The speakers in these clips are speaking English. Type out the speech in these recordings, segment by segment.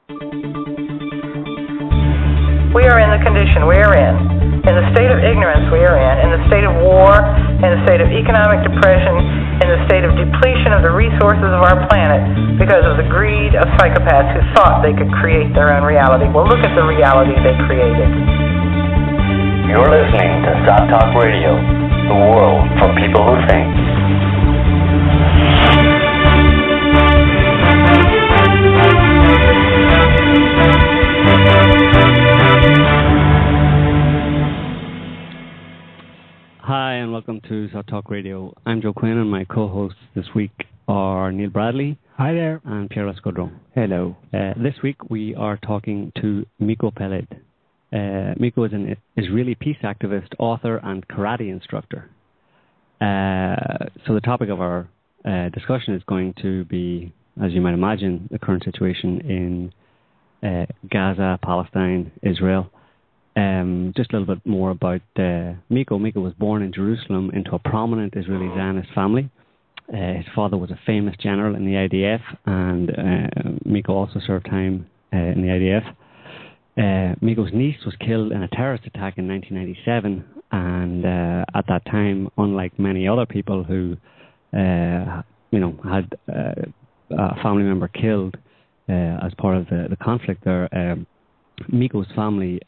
We are in the condition we are in the state of ignorance we are in the state of war, in the state of economic depression, in the state of depletion of the resources of our planet because of the greed of psychopaths who thought they could create their own reality. Well, look at the reality they created. You're listening to SOTT Talk Radio, the world for people who think. Hi, and welcome to SOTT Talk Radio. I'm Joe Quinn, and my co-hosts this week are Neil Bradley. Hi there. And Pierre Escudron. Hello. This week we are talking to Miko Peled. Miko is an Israeli peace activist, author, and karate instructor. So the topic of our discussion is going to be, as you might imagine, the current situation in Gaza, Palestine, Israel. Just a little bit more about Miko. Miko was born in Jerusalem into a prominent Israeli Zionist family. His father was a famous general in the IDF, and Miko also served time in the IDF. Miko's niece was killed in a terrorist attack in 1997, and at that time, unlike many other people who, had a family member killed as part of the conflict there, Miko's family,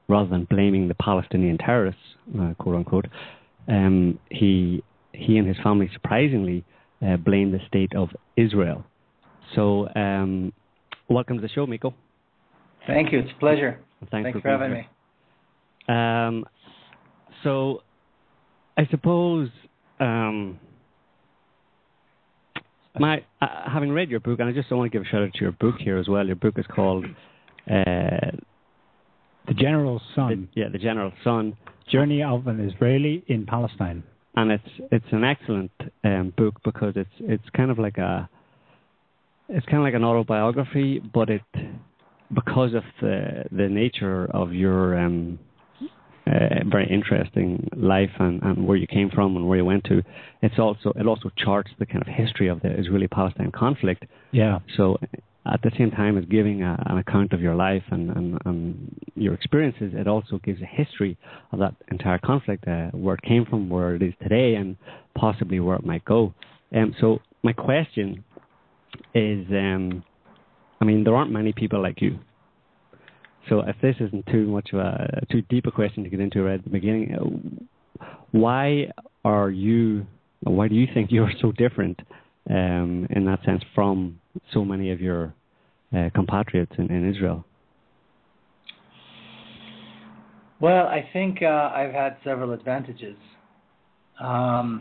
rather than blaming the Palestinian terrorists, quote unquote, he and his family surprisingly blamed the state of Israel. So, welcome to the show, Miko. Thank you. It's a pleasure. Thanks for having me. So, I suppose having read your book, and I just want to give a shout out to your book here as well. Your book is called The General's Son. The General's Son. Journey of an Israeli in Palestine. And it's an excellent book because it's kind of like an autobiography, but because of the nature of your very interesting life and where you came from and where you went to, it also charts the kind of history of the Israeli-Palestine conflict. Yeah. So at the same time as giving an account of your life and your experiences, it also gives a history of that entire conflict, where it came from, where it is today, and possibly where it might go. So my question is, there aren't many people like you. So if this isn't too deep a question to get into right at the beginning, why do you think you're so different in that sense from so many of your compatriots in Israel? Well, I think I've had several advantages. To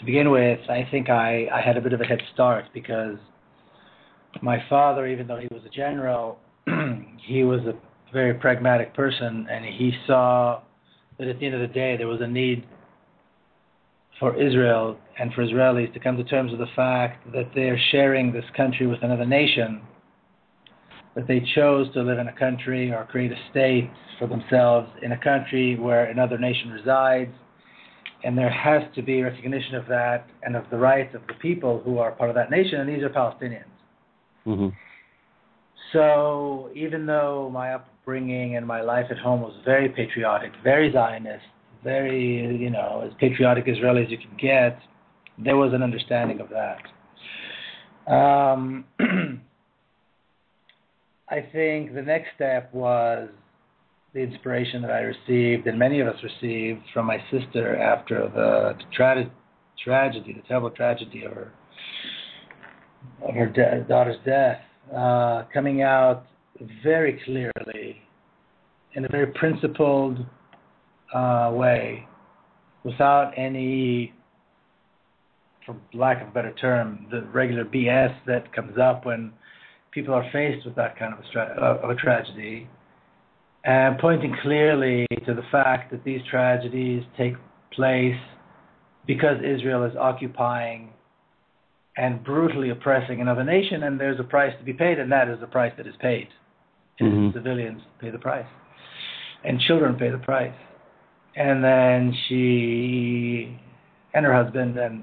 begin with, I think I had a bit of a head start because my father, even though he was a general, he was a very pragmatic person, and he saw that at the end of the day there was a need for Israel and for Israelis to come to terms with the fact that they are sharing this country with another nation, that they chose to live in a country or create a state for themselves in a country where another nation resides, and there has to be recognition of that and of the rights of the people who are part of that nation, and these are Palestinians. Mm-hmm. So even though my upbringing and my life at home was very patriotic, very Zionist, very, as patriotic Israeli as you can get, there was an understanding of that. I think the next step was the inspiration that I received, and many of us received, from my sister after the tragedy, the terrible tragedy of her daughter's death, coming out very clearly in a very principled way, without any, for lack of a better term, the regular BS that comes up when people are faced with that kind of a tragedy, and pointing clearly to the fact that these tragedies take place because Israel is occupying and brutally oppressing another nation, and there's a price to be paid, and that is the price that is paid. Mm-hmm. Civilians pay the price, and children pay the price. And then she and her husband and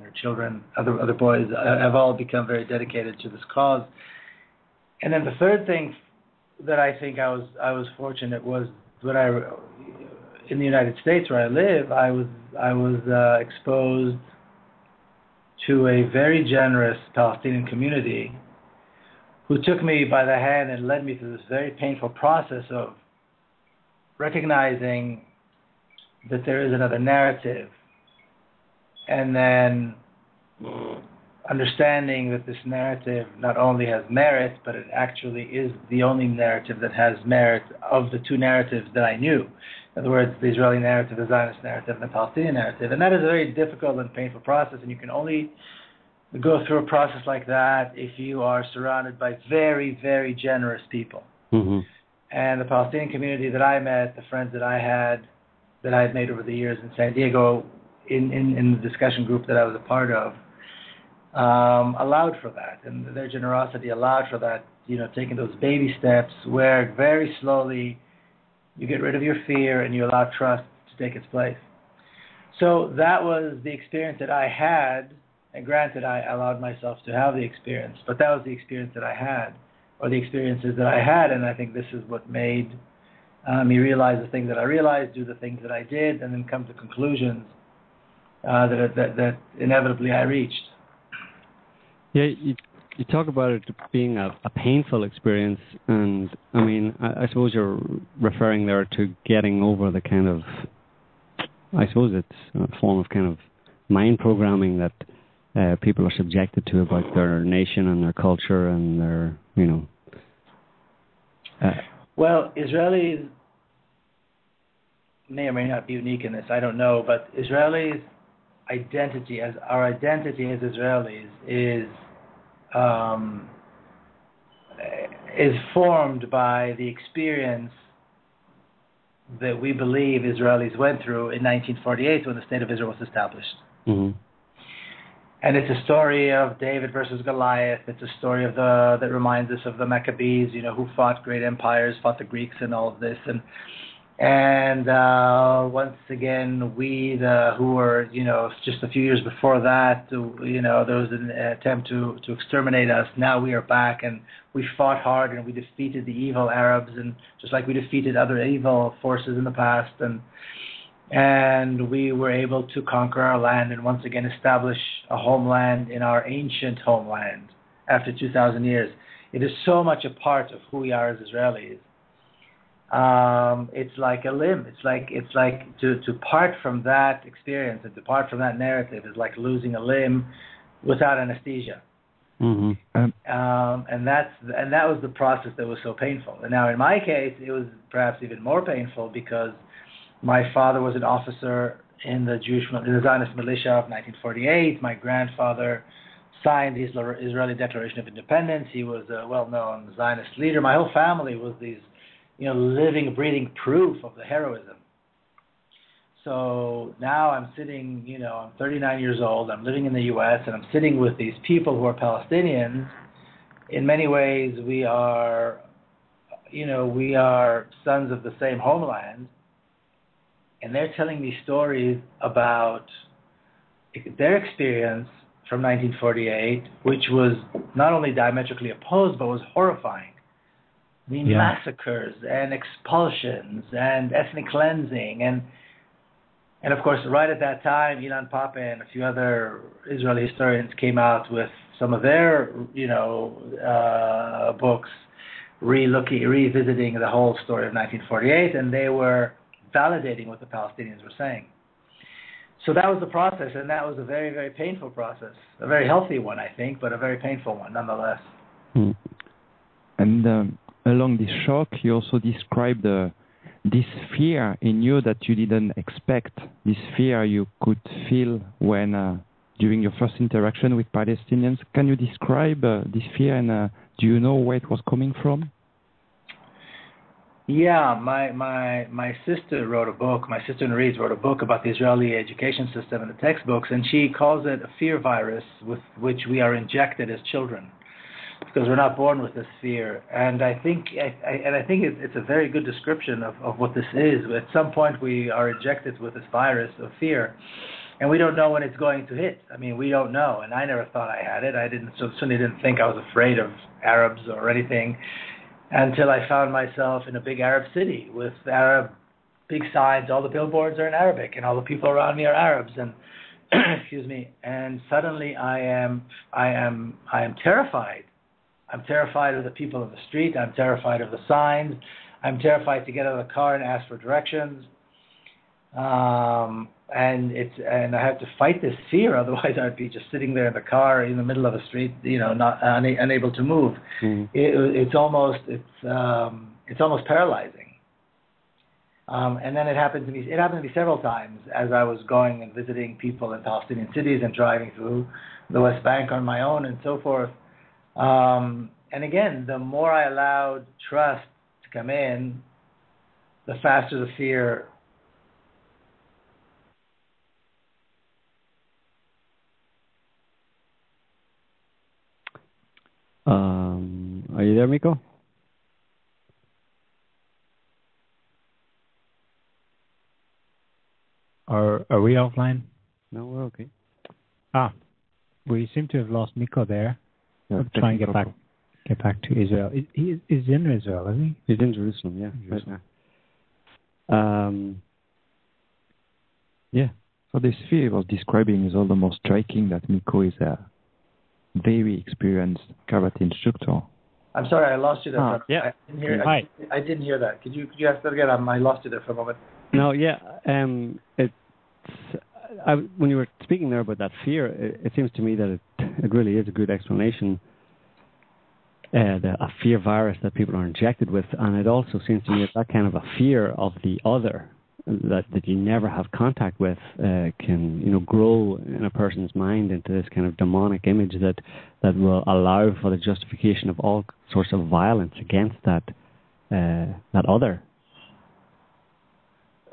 her children, other boys, have all become very dedicated to this cause. And then the third thing that I think I was fortunate was when in the United States where I live, I was exposed to a very generous Palestinian community who took me by the hand and led me through this very painful process of recognizing that there is another narrative, and then understanding that this narrative not only has merit, but it actually is the only narrative that has merit of the two narratives that I knew. In other words, the Israeli narrative, the Zionist narrative, and the Palestinian narrative. And that is a very difficult and painful process, and you can only go through a process like that if you are surrounded by very, very generous people. Mm-hmm. And the Palestinian community that I met, the friends that I had made over the years in San Diego, in the discussion group that I was a part of, allowed for that, and their generosity allowed for that. Taking those baby steps where very slowly you get rid of your fear and you allow trust to take its place. So that was the experience that I had, and granted, I allowed myself to have the experience, but that was the experience that I had, or the experiences that I had, and I think this is what made me realize the things that I realized, do the things that I did, and then come to conclusions that inevitably I reached. Yeah, you talk about it being a painful experience, and I mean, I suppose you're referring there to getting over the kind of, I suppose it's a form of kind of mind programming that people are subjected to about their nation and their culture and their, Well, Israelis may or may not be unique in this, I don't know, but Israelis' identity, as our identity as Israelis, is formed by the experience that we believe Israelis went through in 1948 when the State of Israel was established. Mm-hmm. And it's a story of David versus Goliath. It's a story of that reminds us of the Maccabees, who fought great empires, fought the Greeks, and all of this. And once again, we who were, just a few years before that, there was an attempt to exterminate us. Now we are back, and we fought hard, and we defeated the evil Arabs, and just like we defeated other evil forces in the past, and we were able to conquer our land and once again establish a homeland in our ancient homeland after 2,000 years. It is so much a part of who we are as Israelis. It's like a limb. It's like to part from that experience and to part from that narrative is like losing a limb without anesthesia. Mm-hmm. And that was the process that was so painful. And now in my case, it was perhaps even more painful because my father was an officer in the Zionist militia of 1948. My grandfather signed the Israeli Declaration of Independence. He was a well-known Zionist leader. My whole family was these, living, breathing proof of the heroism. So now I'm sitting, I'm 39 years old. I'm living in the U.S. and I'm sitting with these people who are Palestinians. In many ways, we are sons of the same homeland. And they're telling me stories about their experience from 1948, which was not only diametrically opposed, but was horrifying. I mean, massacres and expulsions and ethnic cleansing. And of course, right at that time, Ilan Pape and a few other Israeli historians came out with some of their, books, revisiting the whole story of 1948, and they were validating what the Palestinians were saying. So that was the process, and that was a very, very painful process. A very healthy one, I think, but a very painful one nonetheless. Mm. And along this shock, you also described this fear in you that you didn't expect, this fear you could feel when during your first interaction with Palestinians. Can you describe this fear, and do you know where it was coming from? Yeah, my sister wrote a book. My sister Nareed wrote a book about the Israeli education system and the textbooks, and she calls it a fear virus with which we are injected as children, because we're not born with this fear. And I think it's a very good description of what this is. At some point, we are injected with this virus of fear, And we don't know when it's going to hit. I mean, we don't know. And I never thought I had it. I certainly didn't think I was afraid of Arabs or anything until I found myself in a big Arab city with Arab big signs. All the billboards are in Arabic, and all the people around me are Arabs. And excuse me. And suddenly I am terrified. I'm terrified of the people in the street. I'm terrified of the signs. I'm terrified to get out of the car and ask for directions. And I have to fight this fear. Otherwise, I'd be just sitting there in the car in the middle of a street, not unable to move. Mm-hmm. It's almost paralyzing. And then it happened to me. It happened to me several times as I was going and visiting people in Palestinian cities and driving through the West Bank on my own and so forth. And again, the more I allowed trust to come in, the faster the fear. Are you there, Miko? Are we offline? No, we're okay. We seem to have lost Miko there. We'll try and get back to Israel. He's in Israel, isn't he? He's in Jerusalem, yeah. Jerusalem. Right now. Yeah. So this fear I was describing is all the more striking that Miko is a very experienced karate instructor. I'm sorry, I lost you there. Yeah. I didn't hear that. Could you ask that again? I lost you there for a moment. No, yeah. When you were speaking there about that fear, it seems to me that it really is a good explanation. A fear virus that people are injected with, and it also seems to me that kind of a fear of the other that you never have contact with can grow in a person's mind into this kind of demonic image that will allow for the justification of all sorts of violence against that other.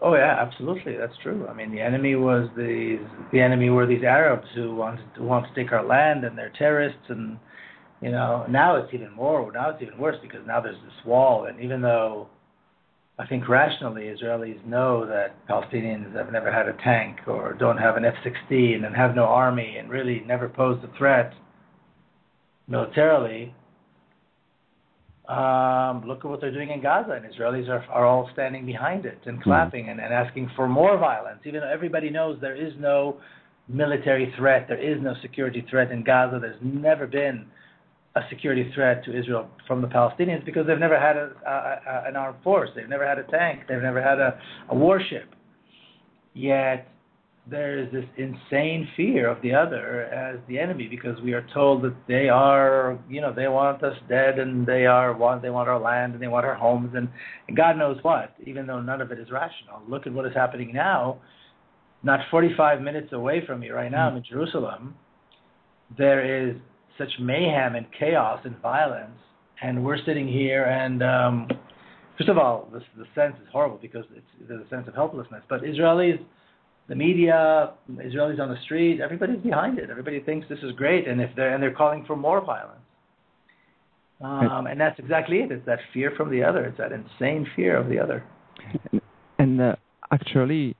Oh yeah, absolutely, that's true. I mean, the enemy were these Arabs who want to take our land, and they're terrorists, and now it's even more. Now it's even worse because now there's this wall, and even though I think rationally Israelis know that Palestinians have never had a tank or don't have an F-16 and have no army and really never posed a threat militarily. Look at what they're doing in Gaza, and Israelis are all standing behind it and clapping and asking for more violence, even though everybody knows there is no military threat, there is no security threat in Gaza. There's never been a security threat to Israel from the Palestinians because they've never had an armed force, they've never had a tank, they've never had a warship. Yet there is this insane fear of the other as the enemy because we are told that they are, they want us dead and they want our land and they want our homes and God knows what, even though none of it is rational. Look at what is happening now. Not 45 minutes away from me right now in Jerusalem, there is such mayhem and chaos and violence, and we're sitting here and first of all, the sense is horrible because there's a sense of helplessness, but Israelis, the media, Israelis on the street, everybody's behind it. Everybody thinks this is great, and they're calling for more violence. And that's exactly it. It's that fear from the other. It's that insane fear of the other. And actually,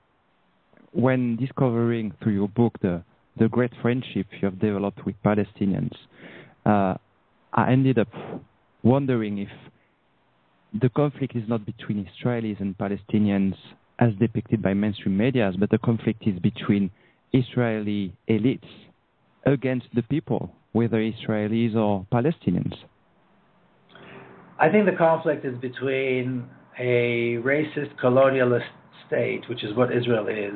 when discovering through your book the great friendship you have developed with Palestinians, I ended up wondering if the conflict is not between Israelis and Palestinians as depicted by mainstream media, but the conflict is between Israeli elites against the people, whether Israelis or Palestinians. I think the conflict is between a racist colonialist state, which is what Israel is,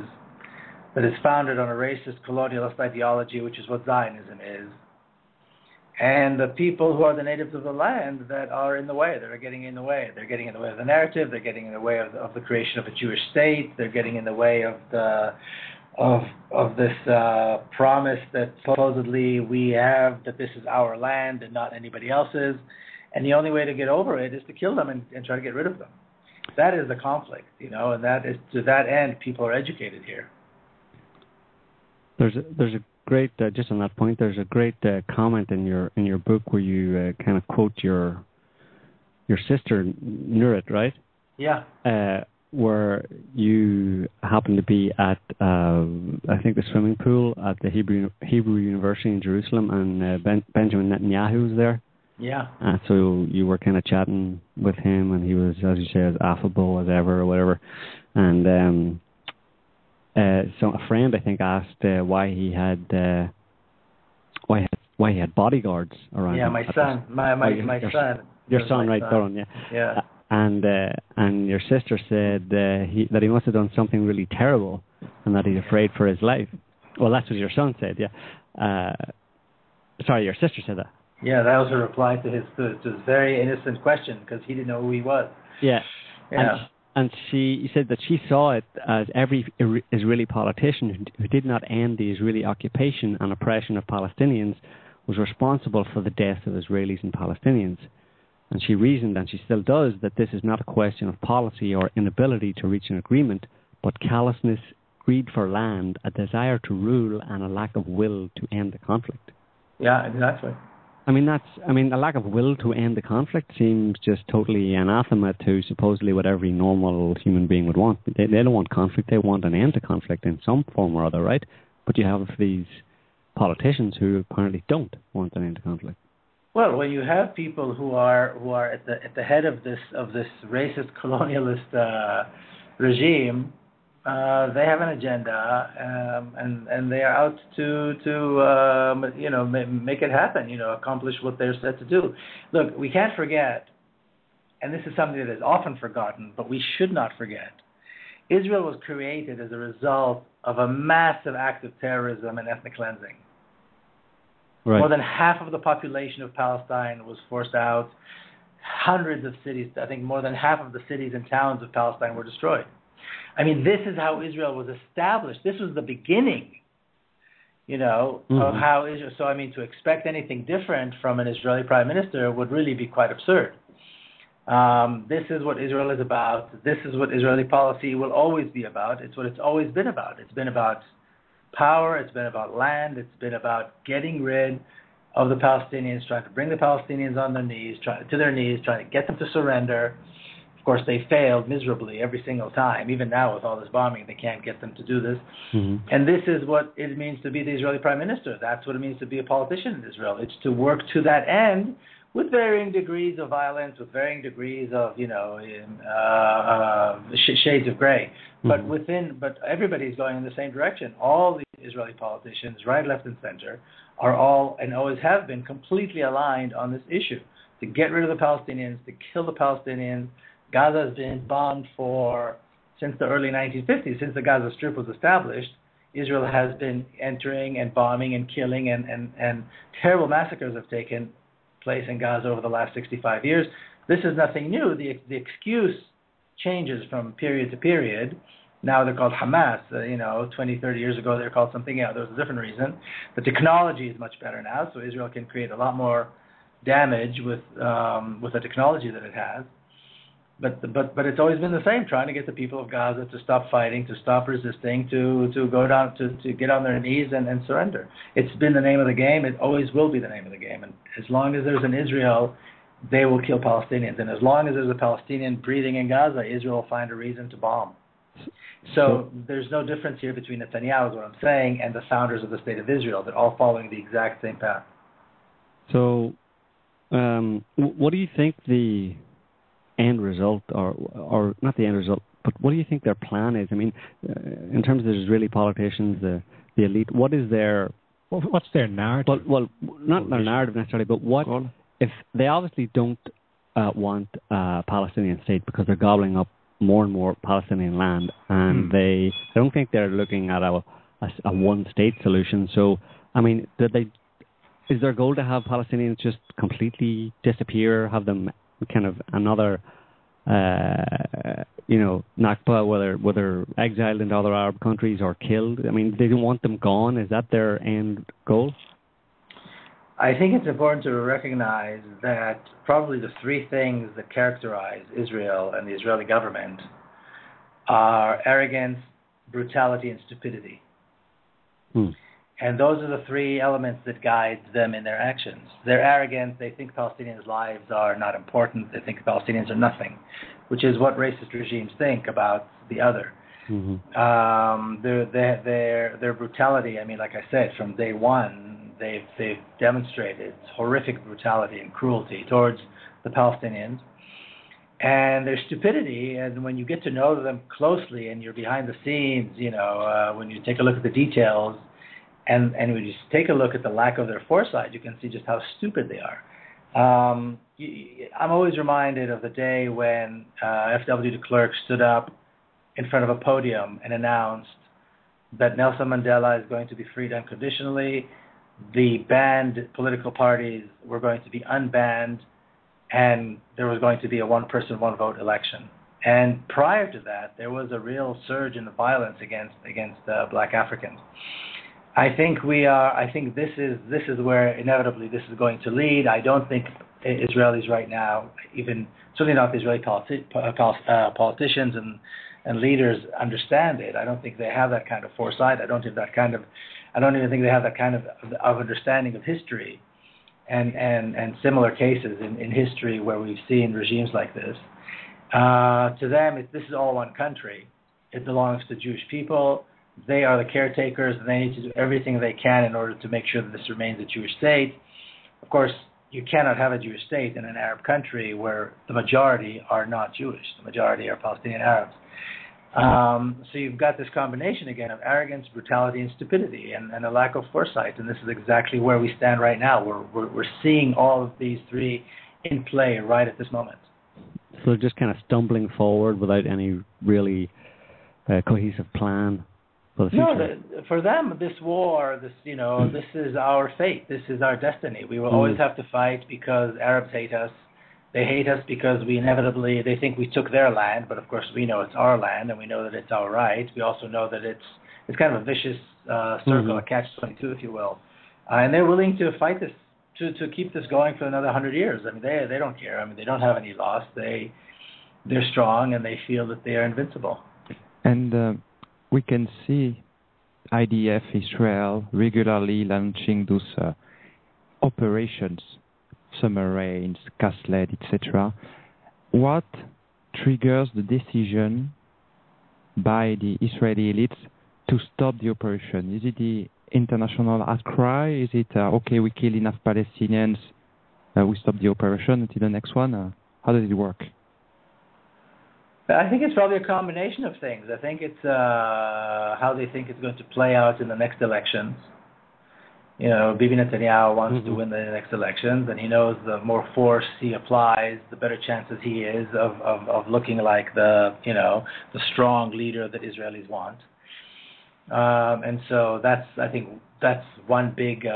that is founded on a racist colonialist ideology, which is what Zionism is, and the people who are the natives of the land that are in the way, that are getting in the way. They're getting in the way of the narrative, they're getting in the way of the creation of a Jewish state, they're getting in the way of this promise that supposedly we have, that this is our land and not anybody else's, and the only way to get over it is to kill them and try to get rid of them. That is the conflict, and that is, to that end, people are educated here. There's a great just on that point. There's a great comment in your book where you kind of quote your sister Nurit, right? Yeah. where you happened to be at, I think, the swimming pool at the Hebrew University in Jerusalem, and Benjamin Netanyahu was there. Yeah. So you were kind of chatting with him, and he was, as you say, as affable as ever or whatever. And so a friend, I think, asked why he had bodyguards around. Yeah, him. my son, my son. Your son, right, son. Doran, yeah. Yeah. And your sister said that he must have done something really terrible, and that he's afraid for his life. Well, that's what your son said, yeah. Sorry, your sister said that. Yeah, that was her reply to his very innocent question, because he didn't know who he was. Yeah. Yeah. And she said that she saw it as every Israeli politician who did not end the Israeli occupation and oppression of Palestinians was responsible for the deaths of Israelis and Palestinians. And she reasoned, and she still does, that this is not a question of policy or inability to reach an agreement, but callousness, greed for land, a desire to rule, and a lack of will to end the conflict. Yeah, exactly. I mean, a lack of will to end the conflict seems just totally anathema to supposedly what every normal human being would want. They don't want conflict; they want an end to conflict in some form or other, right? But you have these politicians who apparently don't want an end to conflict. Well, when you have people who are at the head of this racist colonialist regime, they have an agenda, and they are out to make it happen. Accomplish what they're set to do. Look, we can't forget, and this is something that is often forgotten, but we should not forget. Israel was created as a result of a massive act of terrorism and ethnic cleansing. Right. More than half of the population of Palestine was forced out. Hundreds of cities, I think more than half of the cities and towns of Palestine were destroyed. I mean, this is how Israel was established. This was the beginning, of how Israel. So, I mean, to expect anything different from an Israeli prime minister would really be quite absurd. This is what Israel is about. This is what Israeli policy will always be about. It's what it's always been about. It's been about power. It's been about land. It's been about getting rid of the Palestinians, trying to bring the Palestinians on their knees, trying to get them to surrender. Of course, they failed miserably every single time. Even now, with all this bombing, they can't get them to do this. Mm-hmm. And this is what it means to be the Israeli prime minister. That's what it means to be a politician in Israel. It's to work to that end with varying degrees of violence, with varying degrees of, shades of gray. Mm-hmm. But everybody's going in the same direction. All the Israeli politicians, right, left, and center, are all and always have been completely aligned on this issue: to get rid of the Palestinians, to kill the Palestinians. Gaza has been bombed since the early 1950s, since the Gaza Strip was established. Israel has been entering and bombing and killing, and terrible massacres have taken place in Gaza over the last 65 years. This is nothing new. The excuse changes from period to period. Now they're called Hamas. 20, 30 years ago they were called something else. There was a different reason. The technology is much better now, so Israel can create a lot more damage with the technology that it has. But it's always been the same, trying to get the people of Gaza to stop fighting, to stop resisting, to go down, to get on their knees and surrender. It's been the name of the game. It always will be the name of the game. And as long as there's an Israel, they will kill Palestinians. And as long as there's a Palestinian breathing in Gaza, Israel will find a reason to bomb. So there's no difference here between Netanyahu, is what I'm saying, and the founders of the State of Israel. They're all following the exact same path. So what do you think the end result, or not the end result, but what do you think their plan is? I mean, in terms of the Israeli politicians, the elite, what is what's their narrative? Well, not their narrative necessarily, but what if they obviously don't want a Palestinian state because they're gobbling up more and more Palestinian land, and I don't think they're looking at a one-state solution. So, I mean, is their goal to have Palestinians just completely disappear, have them kind of another, Nakba, whether exiled into other Arab countries or killed? I mean, they don't want them gone. Is that their end goal? I think it's important to recognize that probably the three things that characterize Israel and the Israeli government are arrogance, brutality, and stupidity. And those are the three elements that guide them in their actions. They're arrogant. They think Palestinians' lives are not important. They think Palestinians are nothing, which is what racist regimes think about the other. Mm-hmm. Their brutality, I mean, like I said, from day one, they've demonstrated horrific brutality and cruelty towards the Palestinians. And their stupidity, and when you get to know them closely and you're behind the scenes, when you take a look at the details, and when you take a look at the lack of their foresight, you can see just how stupid they are. I'm always reminded of the day when F.W. de Klerk stood up in front of a podium and announced that Nelson Mandela is going to be freed unconditionally, the banned political parties were going to be unbanned, and there was going to be a one-person, one-vote election. And prior to that, there was a real surge in the violence against black Africans. I think this is where inevitably this is going to lead. I don't think Israelis right now, even certainly not the Israeli politicians and leaders, understand it. I don't think they have that kind of foresight. I don't even think they have that kind of understanding of history and similar cases in history where we've seen regimes like this. To them, this is all one country. It belongs to Jewish people. They are the caretakers, and they need to do everything they can in order to make sure that this remains a Jewish state. Of course, you cannot have a Jewish state in an Arab country where the majority are not Jewish. The majority are Palestinian Arabs. So you've got this combination, again, of arrogance, brutality, and stupidity, and a lack of foresight. And this is exactly where we stand right now. We're seeing all of these three in play right at this moment. So just kind of stumbling forward without any really cohesive plan. No, for them, this war, this is our fate. This is our destiny. We will always have to fight because Arabs hate us. They hate us because they think we took their land, but of course we know it's our land and we know that it's our right. We also know that it's kind of a vicious circle, a catch-22, if you will. And they're willing to fight this, to keep this going for another 100 years. I mean, they don't care. I mean, they don't have any loss. They're strong and they feel that they are invincible. And we can see IDF Israel regularly launching those operations, submarines, Castled, etc. What triggers the decision by the Israeli elites to stop the operation? Is it the international outcry? Is it, okay, we kill enough Palestinians, we stop the operation until the next one? How does it work? I think it's probably a combination of things. I think it's how they think it's going to play out in the next elections. Bibi Netanyahu wants to win the next elections, and he knows the more force he applies, the better chances he is of looking like the strong leader that Israelis want. And so I think that's one big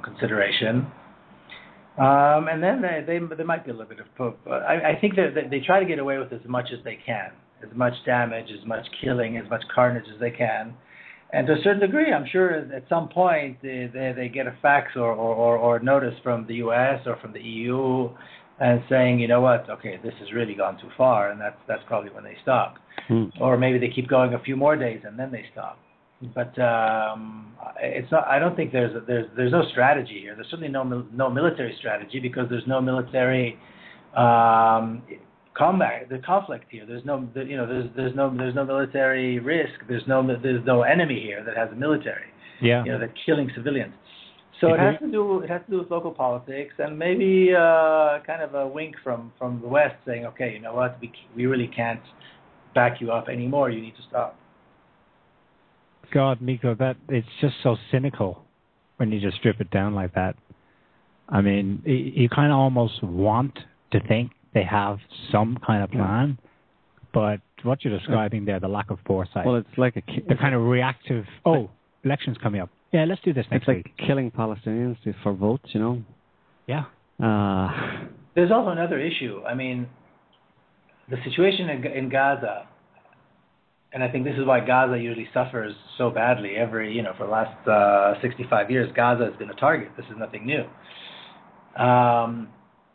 consideration. And then there might be a little bit of I think that they try to get away with as much as they can, as much damage, as much killing, as much carnage as they can. And to a certain degree, I'm sure at some point they get a fax or notice from the U.S. or from the EU and saying, you know what, okay, this has really gone too far, and that's probably when they stop. Or maybe they keep going a few more days and then they stop. But it's not. I don't think there's no strategy here. There's certainly no military strategy because there's no military combat, the conflict here. There's no military risk. There's no enemy here that has a military. Yeah. That's killing civilians. So it has to do with local politics and maybe kind of a wink from the West saying, okay, you know what, we really can't back you up anymore. You need to stop. God, Miko, that it's just so cynical when you just strip it down like that. I mean, you kind of almost want to think they have some kind of plan, but what you're describing there, the lack of foresight. Well, it's like the kind of reactive. Elections coming up. Yeah, let's do this next week. It's like killing Palestinians for votes, Yeah. There's also another issue. I mean, the situation in Gaza. And I think this is why Gaza usually suffers so badly. For the last 65 years, Gaza has been a target. This is nothing new. There are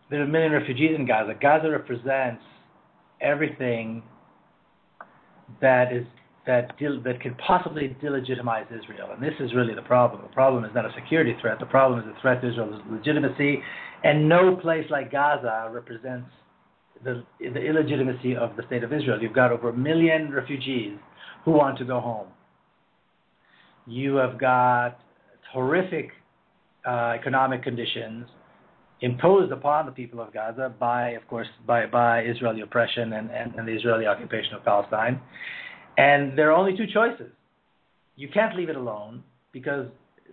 1 million refugees in Gaza. Gaza represents everything that is that could possibly delegitimize Israel. And this is really the problem. The problem is not a security threat. The problem is a threat to Israel's legitimacy. And no place like Gaza represents the illegitimacy of the state of Israel. You've got over 1 million refugees who want to go home. You have got horrific economic conditions imposed upon the people of Gaza by Israeli oppression and the Israeli occupation of Palestine. And there are only two choices. You can't leave it alone because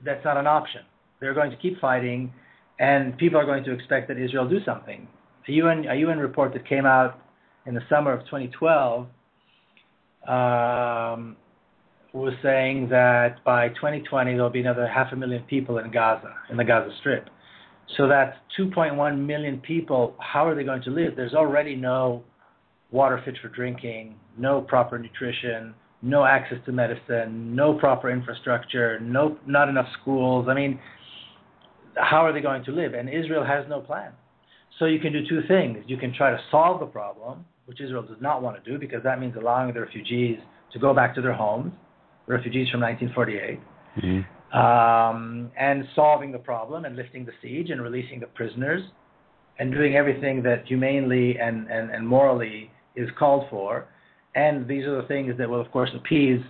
that's not an option. They're going to keep fighting, and people are going to expect that Israel do something. A UN report that came out in the summer of 2012 was saying that by 2020 there'll be another 500,000 people in Gaza, in the Gaza Strip. So that's 2.1 million people. How are they going to live? There's already no water fit for drinking, no proper nutrition, no access to medicine, no proper infrastructure, not enough schools. I mean, how are they going to live? And Israel has no plan. So you can do two things. You can try to solve the problem, which Israel does not want to do, because that means allowing the refugees to go back to their homes, refugees from 1948, and solving the problem and lifting the siege and releasing the prisoners and doing everything that humanely and morally is called for. And these are the things that will, of course, appease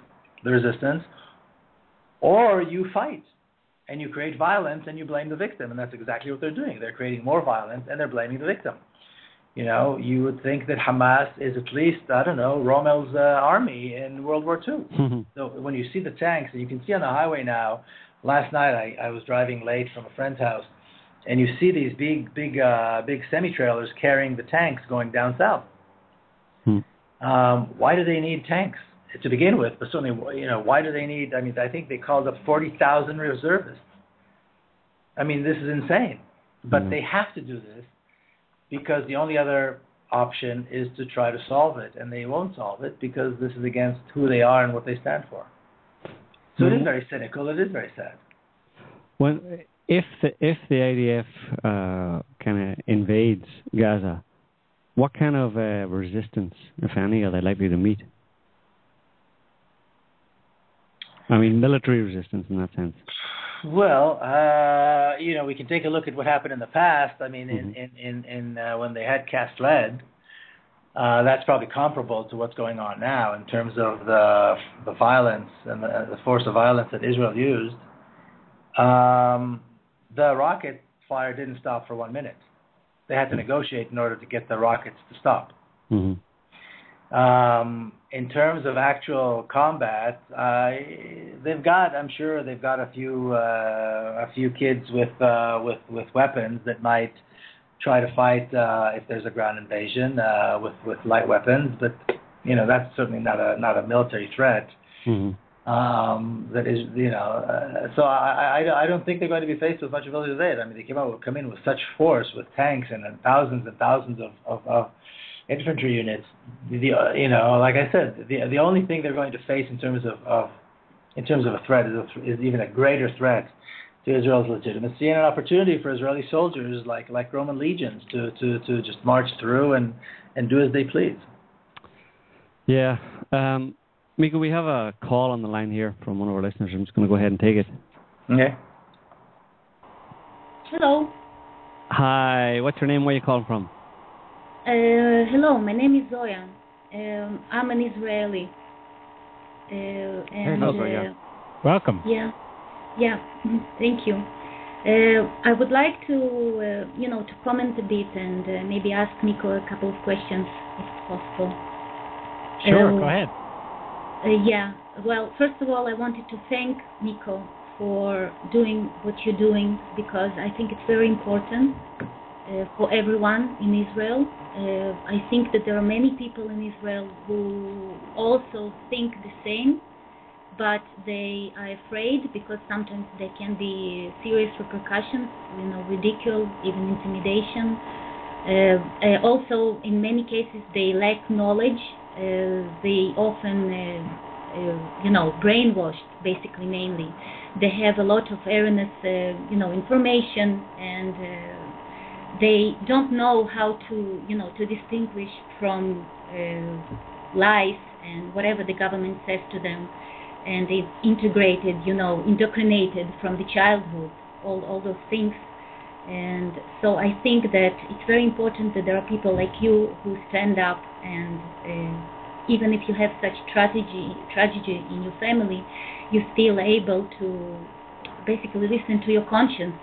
the resistance. Or you fight and you create violence and you blame the victim. And that's exactly what they're doing. They're creating more violence and they're blaming the victim. You know, you would think that Hamas is at least, I don't know, Rommel's army in World War II. Mm-hmm. So when you see the tanks, and you can see on the highway now, last night I was driving late from a friend's house, and you see these big semi-trailers carrying the tanks going down south. Why do they need tanks to begin with? But certainly, why do they need, I think they called up 40,000 reservists. I mean, this is insane. But they have to do this because the only other option is to try to solve it. And they won't solve it because this is against who they are and what they stand for. So it is very cynical. It is very sad. Well, if the IDF kind of invades Gaza, what kind of resistance, if any, are they likely to meet? I mean, military resistance in that sense. Well, we can take a look at what happened in the past. I mean, in when they had cast lead, that's probably comparable to what's going on now in terms of the violence and the force of violence that Israel used. The rocket fire didn't stop for 1 minute. They had to negotiate in order to get the rockets to stop. Mm-hmm. In terms of actual combat, I'm sure they've got a few kids with weapons that might try to fight if there's a ground invasion with light weapons, but that's certainly not a military threat. Mm-hmm. That is, so I don't think they're going to be faced with much ability today. I mean, they come in with such force, with tanks and thousands of infantry units. Like I said, the only thing they're going to face in terms of a threat is even a greater threat to Israel's legitimacy and an opportunity for Israeli soldiers like Roman legions to just march through and do as they please. Yeah. Miko, we have a call on the line here from one of our listeners. I'm just going to go ahead and take it. Okay. Hello. Hi. What's your name? Where are you calling from? Hello. My name is Zoya. I'm an Israeli. Hello, Zoya. Welcome. Yeah. Thank you. I would like to, to comment a bit and maybe ask Miko a couple of questions, if possible. Sure. Go ahead. Well, first of all, I wanted to thank Miko for doing what you're doing because I think it's very important for everyone in Israel. I think that there are many people in Israel who also think the same, but they are afraid because sometimes there can be serious repercussions, ridicule, even intimidation. Also, in many cases, they lack knowledge. They often, brainwashed, basically, mainly. They have a lot of erroneous, information, and they don't know how to, to distinguish from lies and whatever the government says to them, and it's integrated, indoctrinated from the childhood, all those things. And so I think that it's very important that there are people like you who stand up, and even if you have such tragedy in your family, you're still able to basically listen to your conscience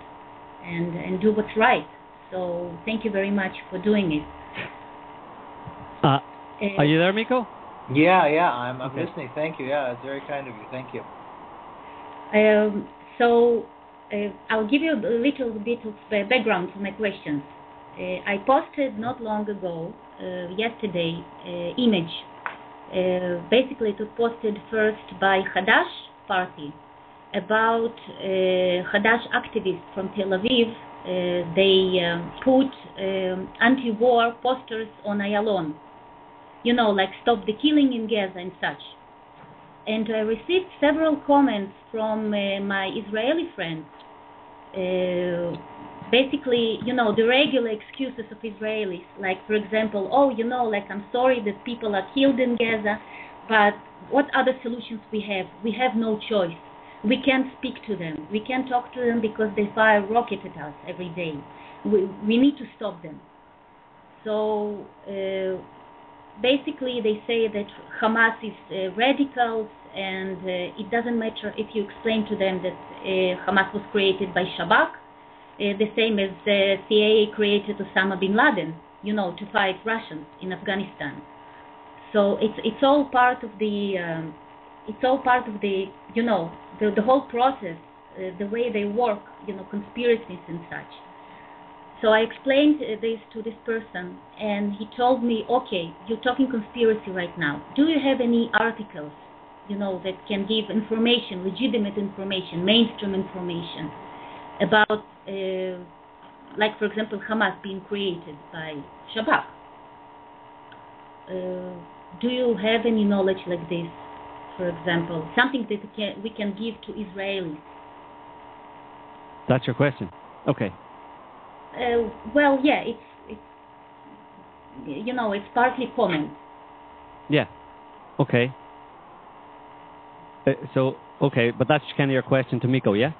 and do what's right. So thank you very much for doing it. Are you there, Miko? Yeah, I'm okay. Listening. Thank you. Yeah, it's very kind of you. Thank you. I'll give you a little bit of background to my questions. I posted not long ago, yesterday, image. Basically, it was posted first by Hadash party about Hadash activists from Tel Aviv. They put anti-war posters on Ayalon, like stop the killing in Gaza and such. And I received several comments from my Israeli friends. Basically, the regular excuses of Israelis, like, for example, I'm sorry that people are killed in Gaza, but what other solutions we have? We have no choice. We can't speak to them. We can't talk to them because they fire rockets at us every day. We need to stop them. So basically they say that Hamas is radicals, and it doesn't matter if you explain to them that Hamas was created by Shabak, the same as CIA created Osama bin Laden, to fight Russians in Afghanistan. So it's all part of the the whole process, the way they work, conspiracies and such. So I explained this to this person, and he told me, okay, you're talking conspiracy right now. Do you have any articles, that can give information, legitimate information, mainstream information about, like, for example, Hamas being created by Shabak? Do you have any knowledge like this, for example, something that we can give to Israelis? That's your question. Okay. Well, yeah, it's partly comment. Yeah. Okay. But that's kind of your question to Miko, yeah?